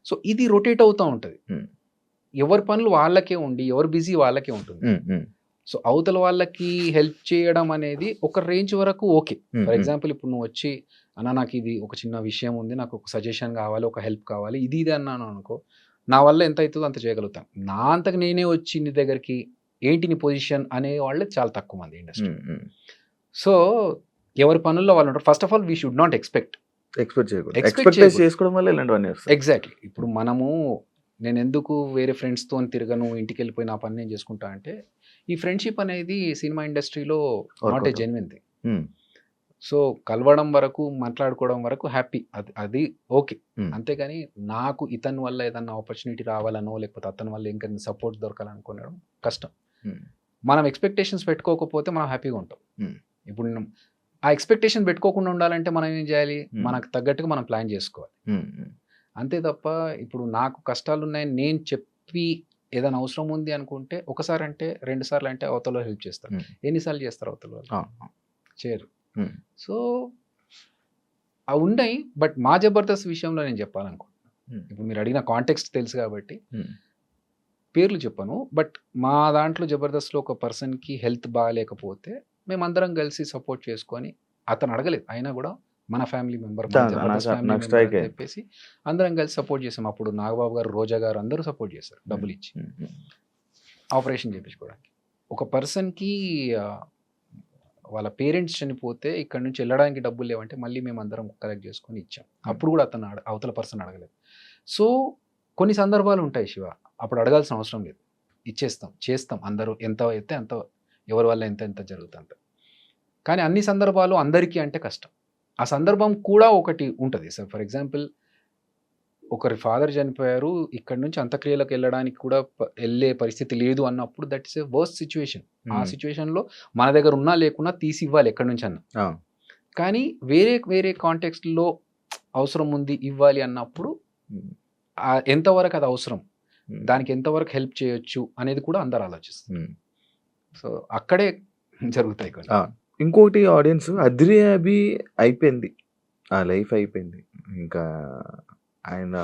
సో ఇది రొటేట్ అవుతూ ఉంటుంది. ఎవరి పనులు వాళ్ళకే ఉండి, ఎవరు బిజీ వాళ్ళకే ఉంటుంది. సో అవతల వాళ్ళకి హెల్ప్ చేయడం అనేది ఒక రేంజ్ వరకు ఓకే. ఫర్ ఎగ్జాంపుల్ ఇప్పుడు నువ్వు వచ్చి, అన్న నాకు ఇది ఒక చిన్న విషయం ఉంది, నాకు ఒక సజెషన్ కావాలి, ఒక హెల్ప్ కావాలి, ఇది అన్నాను అనుకో, నా వల్ల ఎంత అవుతుందో అంత చేయగలుగుతాను. నా అంతకు నేనే వచ్చి నీ దగ్గరికి ఏంటి నీ పొజిషన్ అనే వాళ్ళే చాలా తక్కువ మంది ఇండస్ట్రీ. సో ఎవరి పనుల్లో వాళ్ళు ఉంటారు. First of all we should not expect చేసుకోవడం వల్ల ఇలాంటివన్నీ వస్తాయి. ఎగ్జాక్ట్లీ. ఇప్పుడు మనము, నేను ఎందుకు వేరే ఫ్రెండ్స్తో తిరగను, ఇంటికి వెళ్ళిపోయి నా పని నేను చేసుకుంటా అంటే, ఈ ఫ్రెండ్షిప్ అనేది సినిమా ఇండస్ట్రీలో not a genuine thing. So కలవడం వరకు, మాట్లాడుకోవడం వరకు హ్యాపీ, అది ఓకే. అంతేగాని నాకు ఇతని వల్ల ఏదన్నా ఆపర్చునిటీ రావాలనో, లేకపోతే అతని వల్ల ఇంకా సపోర్ట్ దొరకాలనుకోవడం కష్టం. మనం ఎక్స్పెక్టేషన్స్ పెట్టుకోకపోతే మనం హ్యాపీగా ఉంటాం. ఇప్పుడు ఆ ఎక్స్పెక్టేషన్ పెట్టుకోకుండా ఉండాలంటే మనం ఏం చేయాలి, మనకు తగ్గట్టుగా మనం ప్లాన్ చేసుకోవాలి. అంతే తప్ప ఇప్పుడు నాకు కష్టాలు ఉన్నాయని నేను చెప్పి ఏదైనా అవసరం ఉంది అనుకుంటే, ఒకసారి అంటే 2 సార్లు అంటే అవతల హెల్ప్ చేస్తారు. ఎన్నిసార్లు చేస్తారు అవతల వాళ్ళు? చేయరు. సో అవి ఉన్నాయి. బట్ మా జబర్దస్త్ విషయంలో నేను చెప్పాలనుకుంటున్నాను. ఇప్పుడు మీరు అడిగిన కాంటెక్స్ట్ తెలుసు కాబట్టి పేర్లు చెప్పను. బట్ మా దాంట్లో జబర్దస్త్లో ఒక పర్సన్కి హెల్త్ బాగాలేకపోతే మేమందరం కలిసి సపోర్ట్ చేసుకొని, అతను అడగలేదు అయినా కూడా మన ఫ్యామిలీ మెంబర్, చెప్పేసి అందరం కలిసి సపోర్ట్ చేసాం. అప్పుడు నాగబాబు గారు, రోజా గారు అందరూ సపోర్ట్ చేశారు, డబ్బులు ఇచ్చి ఆపరేషన్ చేయించుకోవడానికి. ఒక పర్సన్కి వాళ్ళ పేరెంట్స్ చనిపోతే ఇక్కడ నుంచి వెళ్ళడానికి డబ్బులు లేవంటే మళ్ళీ మేము అందరం కలెక్ట్ చేసుకొని ఇచ్చాం. అప్పుడు కూడా అతను అవతల పర్సన్ అడగలేదు. సో కొన్ని సందర్భాలు ఉంటాయి శివ, అప్పుడు అడగాల్సిన అవసరం లేదు, ఇచ్చేస్తాం, చేస్తాం. అందరూ ఎంత అయితే అంత, ఎవరి వల్ల ఎంత జరుగుతుంది. కానీ అన్ని సందర్భాలు అందరికీ అంటే కష్టం. ఆ సందర్భం కూడా ఒకటి ఉంటుంది సార్. ఫర్ ఎగ్జాంపుల్, ఒకరి ఫాదర్ చనిపోయారు, ఇక్కడ నుంచి అంత్యక్రియలకు వెళ్ళడానికి కూడా వెళ్ళే పరిస్థితి లేదు అన్నప్పుడు, that is a worst situation. ఆ సిచ్యువేషన్లో మన దగ్గర ఉన్నా లేకున్నా తీసి ఇవ్వాలి ఎక్కడి నుంచి అన్న. కానీ వేరే కాంటెక్స్ట్లో అవసరం ఉంది, ఇవ్వాలి అన్నప్పుడు ఎంతవరకు అది అవసరం, దానికి ఎంతవరకు హెల్ప్ చేయొచ్చు అనేది కూడా అందరు ఆలోచిస్తారు. సో అక్కడే జరుగుతాయి కొన్ని. ఇంకోటి, ఆడియన్స్ అద్రి అభి అయిపోయింది, ఆ లైఫ్ అయిపోయింది, ఇంకా ఆయన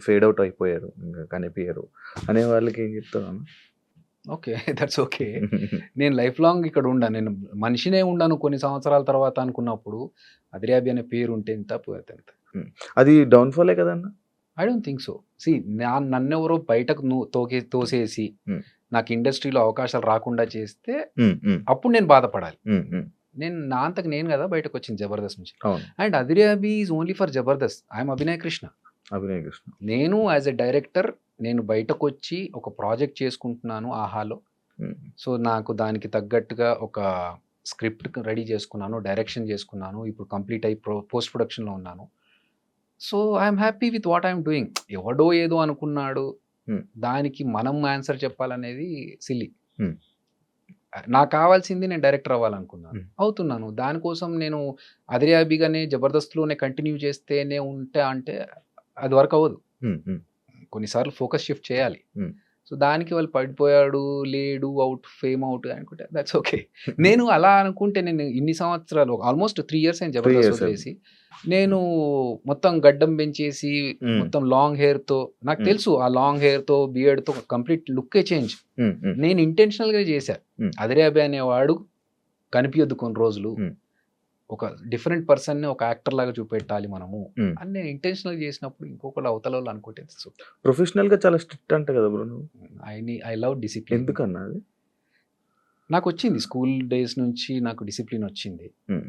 ఫేడ్ అవుట్ అయిపోయారు, ఇంకా కనిపించారు అనే వాళ్ళకి ఏం చెప్తాను? Okay, that's okay. నేను లైఫ్ లాంగ్ ఇక్కడ ఉండాను, నేను మనిషినే ఉండాను కొన్ని సంవత్సరాల తర్వాత అనుకున్నప్పుడు అద్రి అభి అనే పేరు ఉంటే ఎంత, పోతే ఎంత. అది డౌన్ఫాలే కదన్నా? I don't think so. See, నన్నెవరో బయటకు తోసేసి నాకు ఇండస్ట్రీలో అవకాశాలు రాకుండా చేస్తే అప్పుడు నేను బాధపడాలి. నేను నా అంతకు నేను కదా బయటకు వచ్చింది జబర్దస్త్ నుంచి. And Adri Abhi is only for Jabardasth. I'm Abhinay Krishna. నేను యాజ్ ఎ డైరెక్టర్ నేను బయటకు వచ్చి ఒక ప్రాజెక్ట్ చేసుకుంటున్నాను ఆహాలో. సో నాకు దానికి తగ్గట్టుగా ఒక స్క్రిప్ట్ రెడీ చేసుకున్నాను, డైరెక్షన్ చేసుకున్నాను, ఇప్పుడు కంప్లీట్ అయ్యి పోస్ట్ ప్రొడక్షన్లో ఉన్నాను. So I'm happy with what I'm doing. ఎవడో ఏదో అనుకున్నాడు, దానికి మనం ఆన్సర్ చెప్పాలనేది సిల్లీ. నాకు కావాల్సింది నేను డైరెక్టర్ అవ్వాలనుకున్నాను, అవుతున్నాను. దానికోసం నేను అద్రి అభిగానే జబర్దస్త్లోనే కంటిన్యూ చేస్తేనే ఉంటా అంటే అది వర్క్ అవ్వదు. ఉమ్, ఉమ్, కొన్నిసార్లు ఫోకస్ షిఫ్ట్ చేయాలి. Hmm. సో దానికి వాళ్ళు పడిపోయాడు, లేడు, అవుట్, ఫేమ్ అవుట్ అనుకుంటే దట్స్ ఓకే. నేను అలా అనుకుంటే నేను ఇన్ని సంవత్సరాలు ఆల్మోస్ట్ 3 years అయిన జబర్దస్త్ years వదిలేసి నేను మొత్తం గడ్డం పెంచేసి Hmm. మొత్తం లాంగ్ హెయిర్తో, నాకు Hmm. తెలుసు ఆ లాంగ్ హెయిర్తో బియర్డ్తో కంప్లీట్ లుక్కే చేంజ్. ఉమ్, ఉమ్, నేను ఇంటెన్షనల్గా చేశా. Hmm. అదిరాబి అనేవాడు కనిపించద్దు కొన్ని రోజులు, Hmm. ఒక డిఫరెంట్ పర్సన్ని ఒక యాక్టర్ లాగా చూపెట్టాలి మనము Hmm. అని నేను ఇంటెన్షనల్ చేసినప్పుడు ఇంకొకళ్ళు అవతల వాళ్ళు అనుకుంటే ప్రొఫెషనల్ గా చాలా స్ట్రిక్ట్ అంట కదా బ్రో నువ్వు? I love discipline. ఎందుకన్నా అది? నాకు వచ్చింది స్కూల్ డేస్ నుంచి, నాకు డిసిప్లిన్ వచ్చింది. ఉమ్.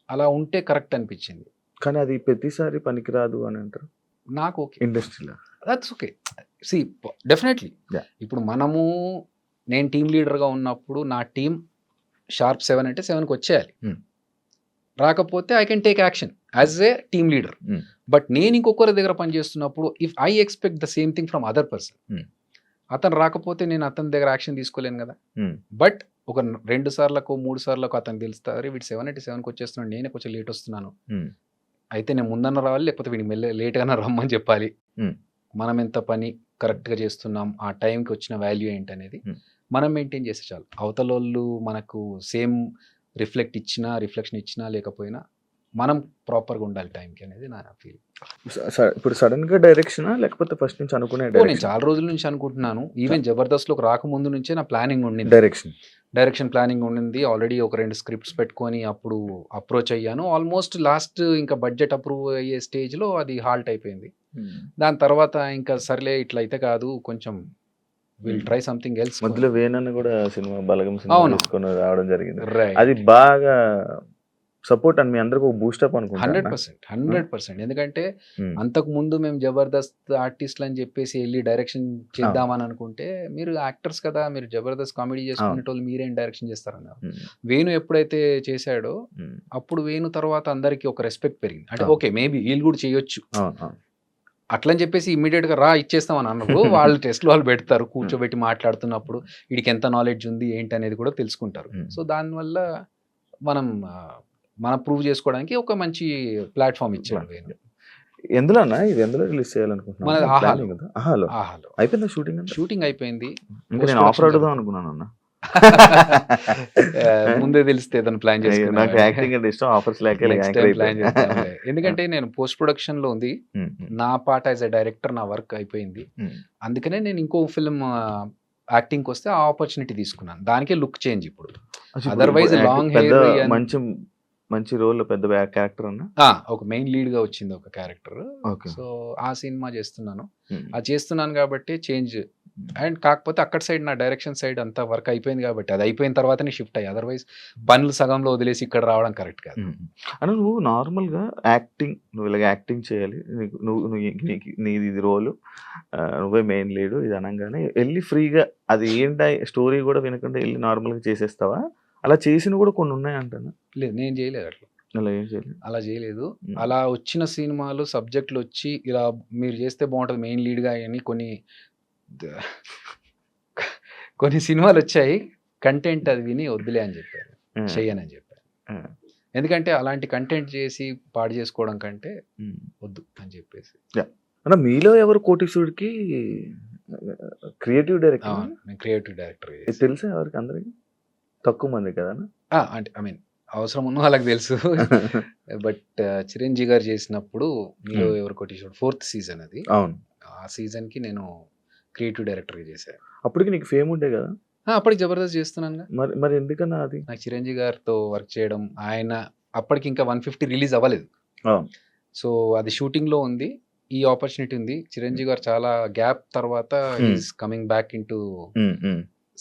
అలా ఉంటే కరెక్ట్ అనిపించింది కానీ అది ప్రతిసారి పనికిరాదు అని అంటారు నాకు. ఓకే, ఇండస్ట్రీలో. That's okay. See definitely Yeah. ఇప్పుడు నేను టీమ్ లీడర్గా ఉన్నప్పుడు నా టీం షార్ప్ 7 అంటే 7కి వచ్చేయాలి. Hmm. రాకపోతే I can take action as a team leader. Hmm. But నేను ఇంకొకరి దగ్గర పనిచేస్తున్నప్పుడు if I expect the same thing from other person, Hmm. అతను రాకపోతే నేను అతని దగ్గర యాక్షన్ తీసుకోలేను కదా. ఉమ్, బట్ ఒక 2 సార్లకు 3 సార్లకు అతను తెలుస్తారు వీడు 7 అంటే 7కి వచ్చేస్తున్నాడు, నేనే కొంచెం లేట్ వస్తున్నాను, ఉమ్, అయితే నేను ముందన్న రావాలి, లేకపోతే వీడికి లేట్గానే రమ్మని చెప్పాలి. Hmm. మనం ఎంత పని కరెక్ట్గా చేస్తున్నాం, ఆ టైంకి వచ్చిన వాల్యూ ఏంటనేది Hmm. మనం మెయింటైన్ చేస్తే చాలు. అవతల వాళ్ళు మనకు సేమ్ రిఫ్లెక్షన్ ఇచ్చినా లేకపోయినా మనం ప్రాపర్గా ఉండాలి టైంకి అనేది నా ఫీల్. ఇప్పుడు సడన్ గా డైరెక్షనా లేకపోతే ఫస్ట్ నుంచి అనుకునే నేను చాలా రోజుల నుంచి అనుకుంటున్నాను. ఈవెన్ జబర్దస్త్లోకి రాకముందు నుంచే నా ప్లానింగ్ ఉండింది, డైరెక్షన్ ప్లానింగ్ ఉండింది. ఆల్రెడీ ఒక 2 స్క్రిప్ట్స్ పెట్టుకొని అప్పుడు అప్రోచ్ అయ్యాను. ఆల్మోస్ట్ లాస్ట్ ఇంకా బడ్జెట్ అప్రూవ్ అయ్యే స్టేజ్లో అది హాల్ట్ అయిపోయింది. దాని తర్వాత ఇంకా సర్లే ఇట్లా అయితే కాదు, కొంచెం విల్ ట్రై సంథింగ్ ఎల్స్. మధ్యలో వేణన్న కూడా సినిమా బలగం సినిమా అవును. తీసుకొని రావడం జరిగింది. రైట్, అది బాగా సపోర్ట్ అని మీ అందరికి ఒక బూస్టప్ అనుకుంటా. 100%. ఎందుకంటే అంతకు ముందు మేము జబర్దస్త్ ఆర్టిస్టులు అని చెప్పేసి వెళ్ళి డైరెక్షన్ చేద్దామని అనుకుంటే, మీరు యాక్టర్స్ కదా, మీరు జబర్దస్త్ కామెడీ చేసుకునేటోళ్ళు మీరేం డైరెక్షన్ చేస్తారన్నారు. వేణు ఎప్పుడైతే చేశాడో అప్పుడు వేణు తర్వాత అందరికి ఒక రెస్పెక్ట్ పెరిగింది. అంటే ఓకే మేబీ వీళ్ళు కూడా చేయొచ్చు అట్లని చెప్పేసి ఇమ్మీడియట్ గా ఇచ్చేస్తామని అన్నప్పుడు వాళ్ళు టెస్ట్లు వాళ్ళు పెడతారు, కూర్చోబెట్టి మాట్లాడుతున్నప్పుడు వీడికి ఎంత నాలెడ్జ్ ఉంది ఏంటి అనేది కూడా తెలుసుకుంటారు. సో దానివల్ల మనం ప్రూవ్ చేసుకోవడానికి ఒక మంచి ప్లాట్ఫామ్ ఇచ్చాడు వేణు. ఎందులోనా ఇది ఎందులో రిలీజ్ చేయాలనుకుంటున్నాను? మన ఆహాలో అయిపోయింది షూటింగ్ అయిపోయింది. నేను ఆఫర్ అడుగుదాం అనుకున్నాను అన్న. ముందే తెలిస్తే ఏదైనా ప్లాన్ చేసుకున్నాను. నాకు యాక్టింగ్ అంటే ఇష్టం, ఆఫర్స్ లేక ప్లాన్ చేస్తాను. ఎందుకంటే నేను పోస్ట్ ప్రొడక్షన్ లో ఉంది, నా పార్ట్ యాజ్ ఎ డైరెక్టర్ నా వర్క్ అయిపోయింది. అందుకనే నేను ఇంకో ఫిల్మ్ యాక్టింగ్ వస్తే ఆ ఆపర్చునిటీ తీసుకున్నాను. దానికే లుక్ చేంజ్ ఇప్పుడు. అదర్వైజ్ లాంగ్ హెయిర్ మంచి రోల్, పెద్ద క్యారెక్టర్ అన్న ఒక మెయిన్ లీడ్ గా వచ్చింది ఒక క్యారెక్టర్. సో ఆ సినిమా చేస్తున్నాను. అది చేస్తున్నాను కాబట్టి చేంజ్. అండ్ కాకపోతే అక్కడ సైడ్ నా డైరెక్షన్ సైడ్ అంతా వర్క్ అయిపోయింది కాబట్టి అది అయిపోయిన తర్వాతనే షిఫ్ట్ అయ్యి, అదర్వైజ్ పనులు సగంలో వదిలేసి ఇక్కడ రావడం కరెక్ట్ కాదు. అంటే నువ్వు నార్మల్గా నువ్వు ఇలాగ యాక్టింగ్ చేయాలి, నీది ఇది రోలు, నువ్వే మెయిన్ లీడు ఇది అనగానే వెళ్ళి ఫ్రీగా అది ఏంటి స్టోరీ కూడా వినకుండా వెళ్ళి నార్మల్గా చేసేస్తావా? అలా చేసిన కూడా కొన్ని ఉన్నాయి అంటాను. లేదు, నేను చేయలేదు అట్లా. అలా చేయలేదు. అలా వచ్చిన సినిమాలు సబ్జెక్టులు వచ్చి ఇలా మీరు చేస్తే బాగుంటుంది మెయిన్ లీడ్గా అని కొన్ని సినిమాలు వచ్చాయి, కంటెంట్ అది విని వద్దులే అని చెప్పారు, చెయ్యనని చెప్పారు. ఎందుకంటే అలాంటి కంటెంట్ చేసి పాడు చేసుకోవడం కంటే వద్దు అని చెప్పేసి. అన్న మీలో ఎవరు కోటీశ్వరుడికి క్రియేటివ్ డైరెక్టర్? నేను క్రియేటివ్ డైరెక్టర్. తెలుసా ఎవరికి? అందరికి తక్కువ మంది కదా. అంటే అవసరం ఉన్న వాళ్ళకి తెలుసు. బట్ చిరంజీవి గారు చేసినప్పుడు మీలో ఎవరు కోటీశ్వరుడు 4th సీజన్ అది. అవును, ఆ సీజన్ కి నేను క్రియేటివ్ డైరెక్టర్గా చేశాను. అప్పటికి నీకు ఫేమ్ ఉండే కదా? అప్పటికి జబర్దస్త్ చేస్తున్నాను. మరి ఎందుకన్నా అది? నాకు చిరంజీవి గారితో వర్క్ చేయడం, ఆయన అప్పటికి ఇంకా 150 రిలీజ్ అవ్వలేదు. సో అది షూటింగ్ లో ఉంది, ఈ ఆపర్చునిటీ ఉంది. చిరంజీవి గారు చాలా గ్యాప్ తర్వాత is coming back into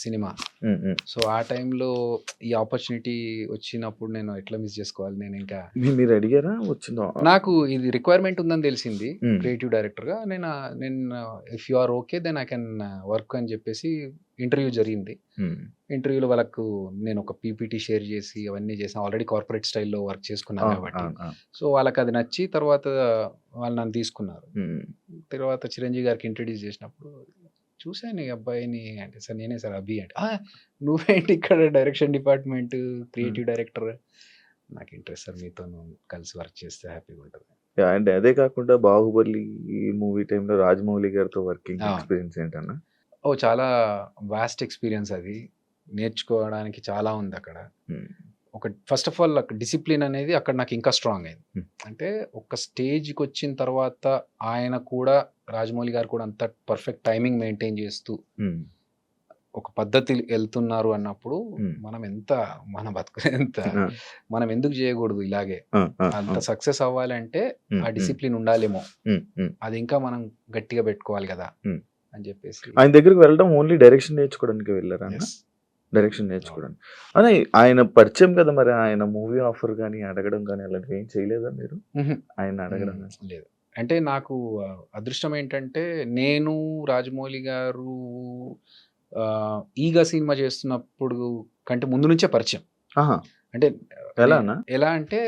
cinema. So ఆ టైంలో ఈ ఆపర్చునిటీ వచ్చినప్పుడు నేను ఎట్లా మిస్ చేసుకోవాలి? నేను ఇంకా మీరు అడిగారా? వచ్చిందో నాకు ఇది రిక్వైర్మెంట్ ఉందని తెలిసింది క్రియేటివ్ డైరెక్టర్ గా. నేను if you are okay then I can work అని చెప్పేసి ఇంటర్వ్యూ జరిగింది. ఇంటర్వ్యూలో వాళ్ళకు నేను ఒక పీపీటీ షేర్ చేసి అవన్నీ చేసి ఆల్రెడీ కార్పొరేట్ స్టైల్లో వర్క్ చేసుకున్నాను కాబట్టి, సో వాళ్ళకి అది నచ్చి తర్వాత వాళ్ళు నన్ను తీసుకున్నారు. తర్వాత చిరంజీవి గారికి ఇంట్రడ్యూస్ చేసినప్పుడు చూశాను ఈ అబ్బాయిని అంటే, సార్ నేనే సార్ అభి అంటే, నువ్వేంటి ఇక్కడ డైరెక్షన్ డిపార్ట్మెంట్ క్రియేటివ్ డైరెక్టర్? నాకు ఇంట్రెస్ట్ సార్, మీతో కలిసి వర్క్ చేస్తే హ్యాపీగా ఉంటుంది. అండ్ అదే కాకుండా 'బాహుబలి' మూవీ టైంలో రాజమౌళి గారితో వర్కింగ్ అవును. ఎక్స్‌పీరియన్స్ ఏంటన్నా? చాలా వాస్ట్ ఎక్స్‌పీరియన్స్ అది. నేర్చుకోవడానికి చాలా ఉందక్కడ. హ్మ్. ఫస్ట్ ఆఫ్ ఆల్ అక్కడ డిసిప్లిన్ అనేది అక్కడ నాకు ఇంకా స్ట్రాంగ్ అయింది. హ్మ్. అంటే ఒక స్టేజ్‌కొచ్చిన తర్వాత ఆయన కూడా రాజమౌళి గారు కూడా అంత పర్ఫెక్ట్ టైమింగ్ మెయింటైన్ చేస్తూ హ్మ్. ఒక పద్ధతి ఎళ్తున్నారు అన్నప్పుడు హ్మ్. మన బతుకులెంత ఆ! మనం ఎందుకు చేయకూడదు ఇలాగే? ఆ! ఆ! అంత అవును. సక్సెస్ అవ్వాలంటే హ్మ్. ఆ హ్మ్. డిసిప్లిన్ ఉండాలేమో. హ్మ్. హ్మ్. అది ఇంకా మనం గట్టిగా పెట్టుకోవాలి కదా! హ్మ్. అని చెప్పేసి ఆయన దగ్గరికి వెళ్ళడం ఓన్లీ డైరెక్షన్ నేర్చుకోవడానికే వెళ్లారా అన్న? యెస్. డైరెక్షన్ అవును. నేర్చుకోవడానికి. అదే ఆయన పరిచయం కదా! మరి ఆయన మూవీ ఆఫర్ గాని, అడగడం గాని అలాంటివి ఏం చేయలేదా మీరు? హుహు. ఆయన్ని అడగడం గాని? లేదు. అంటే నాకు అదృష్టం ఏంటంటే, నేను రాజమౌళి గారు 'ఈగ' సినిమా చేస్తున్నప్పుడు కంటే ముందు నుంచే పరిచయం. ఆహా! అంటే నే ఎలా అన్న? ఎలా అంటే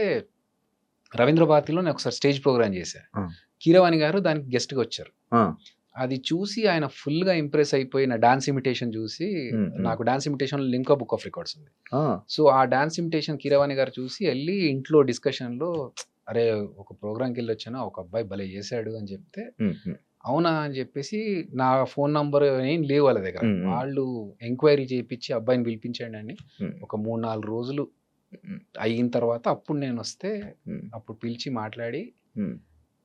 రవీంద్ర భారతిలో నేను ఒకసారి స్టేజ్ ప్రోగ్రామ్ చేశా. ఆ! కీరవాణి గారు దానికి గెస్ట్‌గా వచ్చారు. ఆ! అది చూసి ఆయన ఫుల్‌గా ఇంప్రెస్ అయిపోయి నా డాన్స్ ఇమిటేషన్ చూసి హ్మ్. హ్మ్. నాకు డాన్స్ ఇమిటేషన్‌లో లిమ్కా బుక్ ఆఫ్ రికార్డ్స్ ఉంది. ఆ! సో, ఆ డాన్స్ ఇమిటేషన్ కీరవాణి గారు చూసి ఎళ్లి ఇంట్లో డిస్కషన్‌లో "అరే! ఒక ప్రోగ్రామ్‌కెళ్ళొచ్చాను. ఒక అబ్బాయి భలే చేశాడు" అని చెప్తే, హ్మ్. హ్మ్. అవునా అని చెప్పేసి నా ఫోన్ నంబర్ ఏం లేవు వాళ్ళ దగ్గర. హ్మ్. హ్మ్. వాళ్ళు ఎంక్వైరీ చేపిచ్చి అబ్బాయిని పిలిపించండి అని హ్మ్. ఒక 3, 4 రోజులు హ్మ్. అయిన తర్వాత అప్పుడు నేనొస్తే హ్మ్. అప్పుడు పిలిచి మాట్లాడి హ్మ్.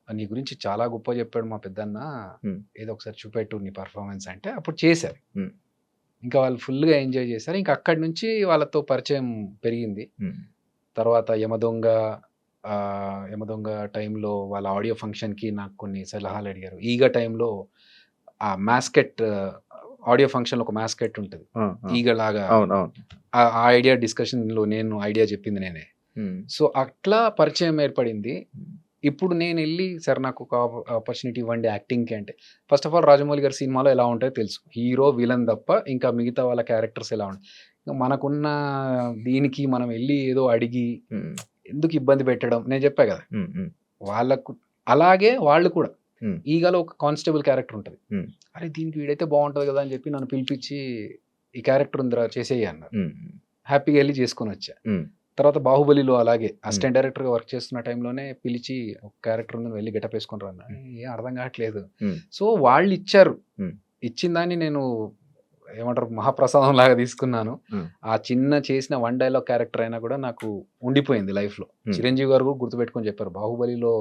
నీ గురించి చాలా గొప్పగా చెప్పాడు మా పెద్దన్న. హ్మ్. ఏదో ఒకసారి చూపెట్టు నీ పెర్ఫార్మన్స్ అంటే అప్పుడు చేశారు. హ్మ్. ఇంకా వాళ్ళు ఫుల్‌గా ఎంజాయ్ చేశారు. ఇంకా అక్కడి నుంచి వాళ్ళతో పరిచయం పెరిగింది. హ్మ్. తర్వాత 'యమదొంగ' టైంలో వాళ్ళ ఆడియో ఫంక్షన్‌కి నాకు కొన్ని సలహాలు అడిగారు. 'ఈగ' టైంలో ఆ మాస్కెట్ ఆడియో ఫంక్షన్‌లో ఒక మాస్కెట్ ఉంటది. ఆ! ఆ! ఈగలాగా అవును. అవును. ఆ ఐడియా డిస్కషన్‌లో నేను ఐడియా చెప్పింది నేనే. హ్మ్. సో, అట్లా పరిచయం ఏర్పడింది. హ్మ్. ఇప్పుడు నేనెళ్ళి సార్ నాకొక ఆపర్చునిటీ ఇవ్వండి యాక్టింగ్‌కి అంటే, ఫస్ట్ ఆఫ్ ఆల్ రాజమౌళి గారి సినిమాలో ఎలా ఉంటాయో తెలుసు. హీరో, విలన్ తప్ప ఇంకా మిగతా వాళ్ళ క్యారెక్టర్స్ ఎలా ఉంటాయి. మనకున్న దీనికి మనం ఎళ్లి ఏదో అడిగి హ్మ్. ఎందుకు ఇబ్బంది పెట్టడం? నేను చెప్పా గదా! హ్మ్. హ్మ్. వాళ్ళకు అలాగే వాళ్ళు కూడా. హ్మ్. 'ఈగలో' ఒక కానిస్టేబుల్ క్యారెక్టర్ ఉంటది. హ్మ్. అరే! దీనికి వీడైతే బావుంటది గదా! అని చెప్పి నన్ను పిలిపిచ్చి, "ఈ క్యారెక్టర్ ఉందిరా చేసేయి" అన్నారు. హ్మ్. హ్యాపీగా ఎళ్లి చేసుకొనొచ్చా. హ్మ్. తర్వాత 'బాహుబలిలో' అలాగే హ్మ్. అసిస్టెంట్ డైరెక్టర్‌గా వర్క్ చేస్తున్న టైంలోనే పిలిచి ఒక క్యారెక్టర్ ఉంది నువ్వు వెళ్లి గెటప్ ఏసుకొని రా అన్నారు. ఏం అర్థం కావట్లేదు. హ్మ్. సో, వాళ్ళిచ్చారు. హ్మ్. ఇచ్చిన దాన్ని నేను ఏమంటారు మహాప్రసాదంలాగా తీసుకున్నాను. హ్మ్. ఆ చిన్న చేసిన వన్ డైలాగ్ క్యారెక్టర్ అయినా కూడా నాకు ఉండిపోయింది లైఫ్‌లో. హ్మ్. చిరంజీవి గారు కూడా గుర్తుపెట్టుకొని చెప్పారు. 'బాహుబలిలో'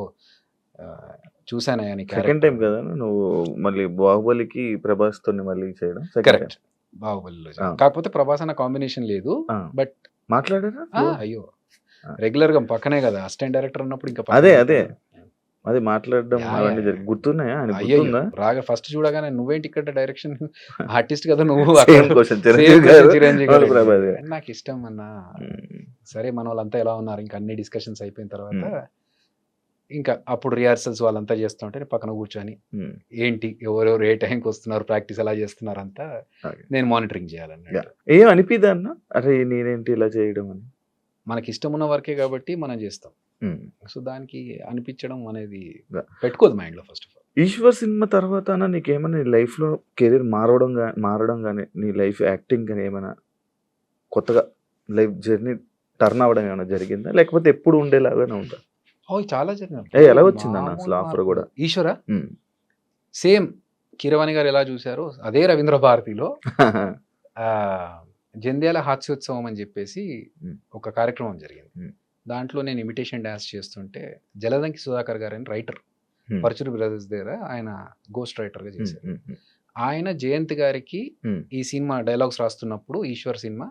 చూసానయ్యా నీ సెకండ్ క్యారెక్టర్. టైమ్ కదా నువ్వు మళ్ళీ 'బాహుబలికి' ప్రభాస్‌తోని మళ్ళీ చేయడం సెకండ్ టైమ్. కరెక్ట్. 'బాహుబలిలో' ఆ! కాకపోతే 'ప్రభాస్' అన్న కాంబినేషన్ లేదు. ఆ! బట్ మాట్లాడారా ఫ్లోర్? అయ్యో! ఆ! రెగ్యులర్‌గా పక్కనే కదా! అసిస్టెంట్ డైరెక్టర్ ఉన్నప్పుడు ఇంకా అదే. పక్కనే అదే. ఉంటారు. అది మాట్లాడడం యాహ్! అవన్నీ యాహ్! యాహ్! గుర్తున్నాయా? ఆయనకి అయ్యయ్యో! గుర్తుందా? రాగా ఫస్ట్ చూడగానే నువ్వేంటి ఇక్కడ డైరెక్షన్ ఆర్టిస్ట్ కదా నువ్వు అక్కడ same question same Chiranjeevi question గారు, చిరంజీవి గారు మళ్ళీ అడిగారు. ప్రభాస్ గారు. నాకిష్టం అన్నా. హ్మ్. సరే మనోళ్ళంతా ఎలా ఉన్నారు ఇంకా అన్ని డిస్కషన్స్ అయిపోయిన తర్వాత హ్మ్. ఇంకా అప్పుడు రిహార్సల్స్ వాళ్ళంతా చేస్తుంటే నేను పక్కన కూర్చొని హ్మ్. ఏంటి ఎవరెవరు ఏ టైంకి వస్తున్నారు ప్రాక్టీస్ ఎలా చేస్తున్నారు అంతా ఓకే. నేను మానిటరింగ్ యాహ్! చేయాలన్నట్టు. ఏం అనిపియదా అన్న? అరే! నేనేంటి ఇలా చేయడం అని? మనకి ఇష్టం ఉన్న వర్కే కాబట్టి మనం చేస్తాం. హ్మ్. సో దానికి అనిపించడం అనేది యాహ్! పెట్టుకోదు మైండ్‌లో first of all. 'Eeswar' cinema తర్వాత అన్న నీకేమన్నా నీ లైఫ్‌లో కెరీర్ మారడం గాని, నీ లైఫ్ యాక్టింగ్ గాని ఏమైనా కొత్తగా లైఫ్ జర్నీ టర్న్ అవ్వడం ఏమైనా జరిగిందా? లేకపోతే ఎప్పుడు ఉండేలాగానే ఉందా? చాలా జరిగినాయి. ఎలా ఇప్పుడు వచ్చిందన్న అసలు మామూలు ఆఫర్ మార్పులు. గూడా? 'ఈశ్వరా' హ్మ్. సేమ్ కీరవాణి గారు ఎలా చూసారో అదే 'రవీంద్ర భారతిలో' ఆహ్, 'జంధ్యాల హాస్యోత్సవం' అని చెప్పేసి హ్మ్. ఒక కార్యక్రమం జరిగింది. హ్మ్. దాంట్లో నేను ఇమిటేషన్ డాన్స్ చేస్తుంటే జలదంకి సుధాకర్ గారని రైటర్ హ్మ్. పరుచూరి బ్రదర్స్ దగ్గర ఆయన గోస్ట్ రైటర్‌గా హ్మ్. చేశారు. హ్మ్. హ్మ్. ఆయన జయంత్ గారికి హ్మ్. ఈ సినిమా డైలాగ్స్ రాస్తున్నప్పుడు 'ఈశ్వర్' సినిమా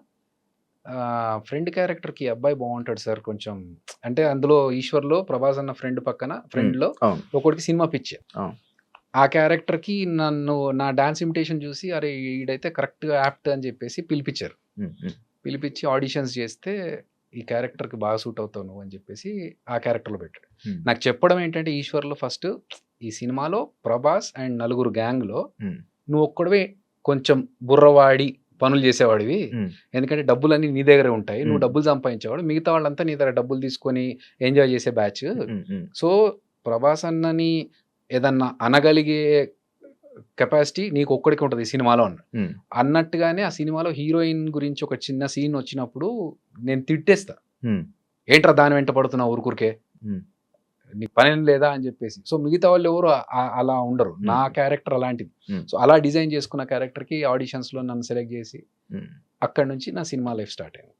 ఫ్రెండ్ క్యారెక్టర్‌కి ఈ అబ్బాయి బావుంటాడు సార్ కొంచెం అంటే అందులో 'ఈశ్వర్‌లో' ప్రభాస్ అన్న ఫ్రెండ్ పక్కన హ్మ్. ఫ్రెండ్‌లో అవును. ఒకడికి సినిమా పిచ్చి. అవును. ఆ క్యారెక్టర్‌కి నా డాన్స్ ఇమిటేషన్ చూసి అరే! ఈడైతే కరెక్ట్‌గా యాప్ట్ అని చెప్పేసి పిలిపిచ్చారు. హ్మ్. హ్మ్. పిలిపిచ్చి ఆడిషన్స్ చేస్తే ఈ క్యారెక్టర్‌కి బాగా సూట్ అవుతావు నువ్వు అని చెప్పేసి ఆ క్యారెక్టర్‌లో పెట్టాడు. హ్మ్. నాకు చెప్పడం ఏంటంటే 'ఈశ్వర్‌లో' ఫస్ట్ ఈ సినిమాలో ప్రభాస్ అండ్ నలుగురు గ్యాంగ్‌లో హ్మ్. నువ్వొక్కడివే కొంచెం బుర్రవాడి పనులు చేసేవాడివి. హ్మ్. ఎందుకంటే డబ్బులన్నీ నీ దగ్గరే ఉంటాయి. నువ్వు హ్మ్. డబ్బులు సంపాదించేవాడు. మిగతా వాళ్ళంతా నీ దగ్గర డబ్బులు తీసుకొని ఎంజాయ్ చేసే బ్యాచ్. హ్మ్. హ్మ్. సో, ప్రభాస్ అన్నని ఏదన్నా అనగలిగే కెపాసిటీ నీకొక్కడికే ఉంటది ఈ సినిమాలో అన్నాడు. హ్మ్. అన్నట్టుగానే ఆ సినిమాలో హీరోయిన్ గురించి ఒక చిన్న సీన్ వచ్చినప్పుడు నేను తిట్టేస్తా. హ్మ్. ఏంట్రా దాని వెంట పడుతున్నావు ఊరుకూరికే? హ్మ్. నీకు పని ఏం లేదా అని చెప్పేసి. సో మిగతా వాళ్ళు ఎవరు అలా ఉండరు. నా క్యారెక్టర్ అలాంటిది. సో అలా డిజైన్ చేసుకున్న క్యారెక్టర్కి ఆడిషన్స్లో నన్ను సెలెక్ట్ చేసి అక్కడ నుంచి నా సినిమా లైఫ్ స్టార్ట్ అయింది.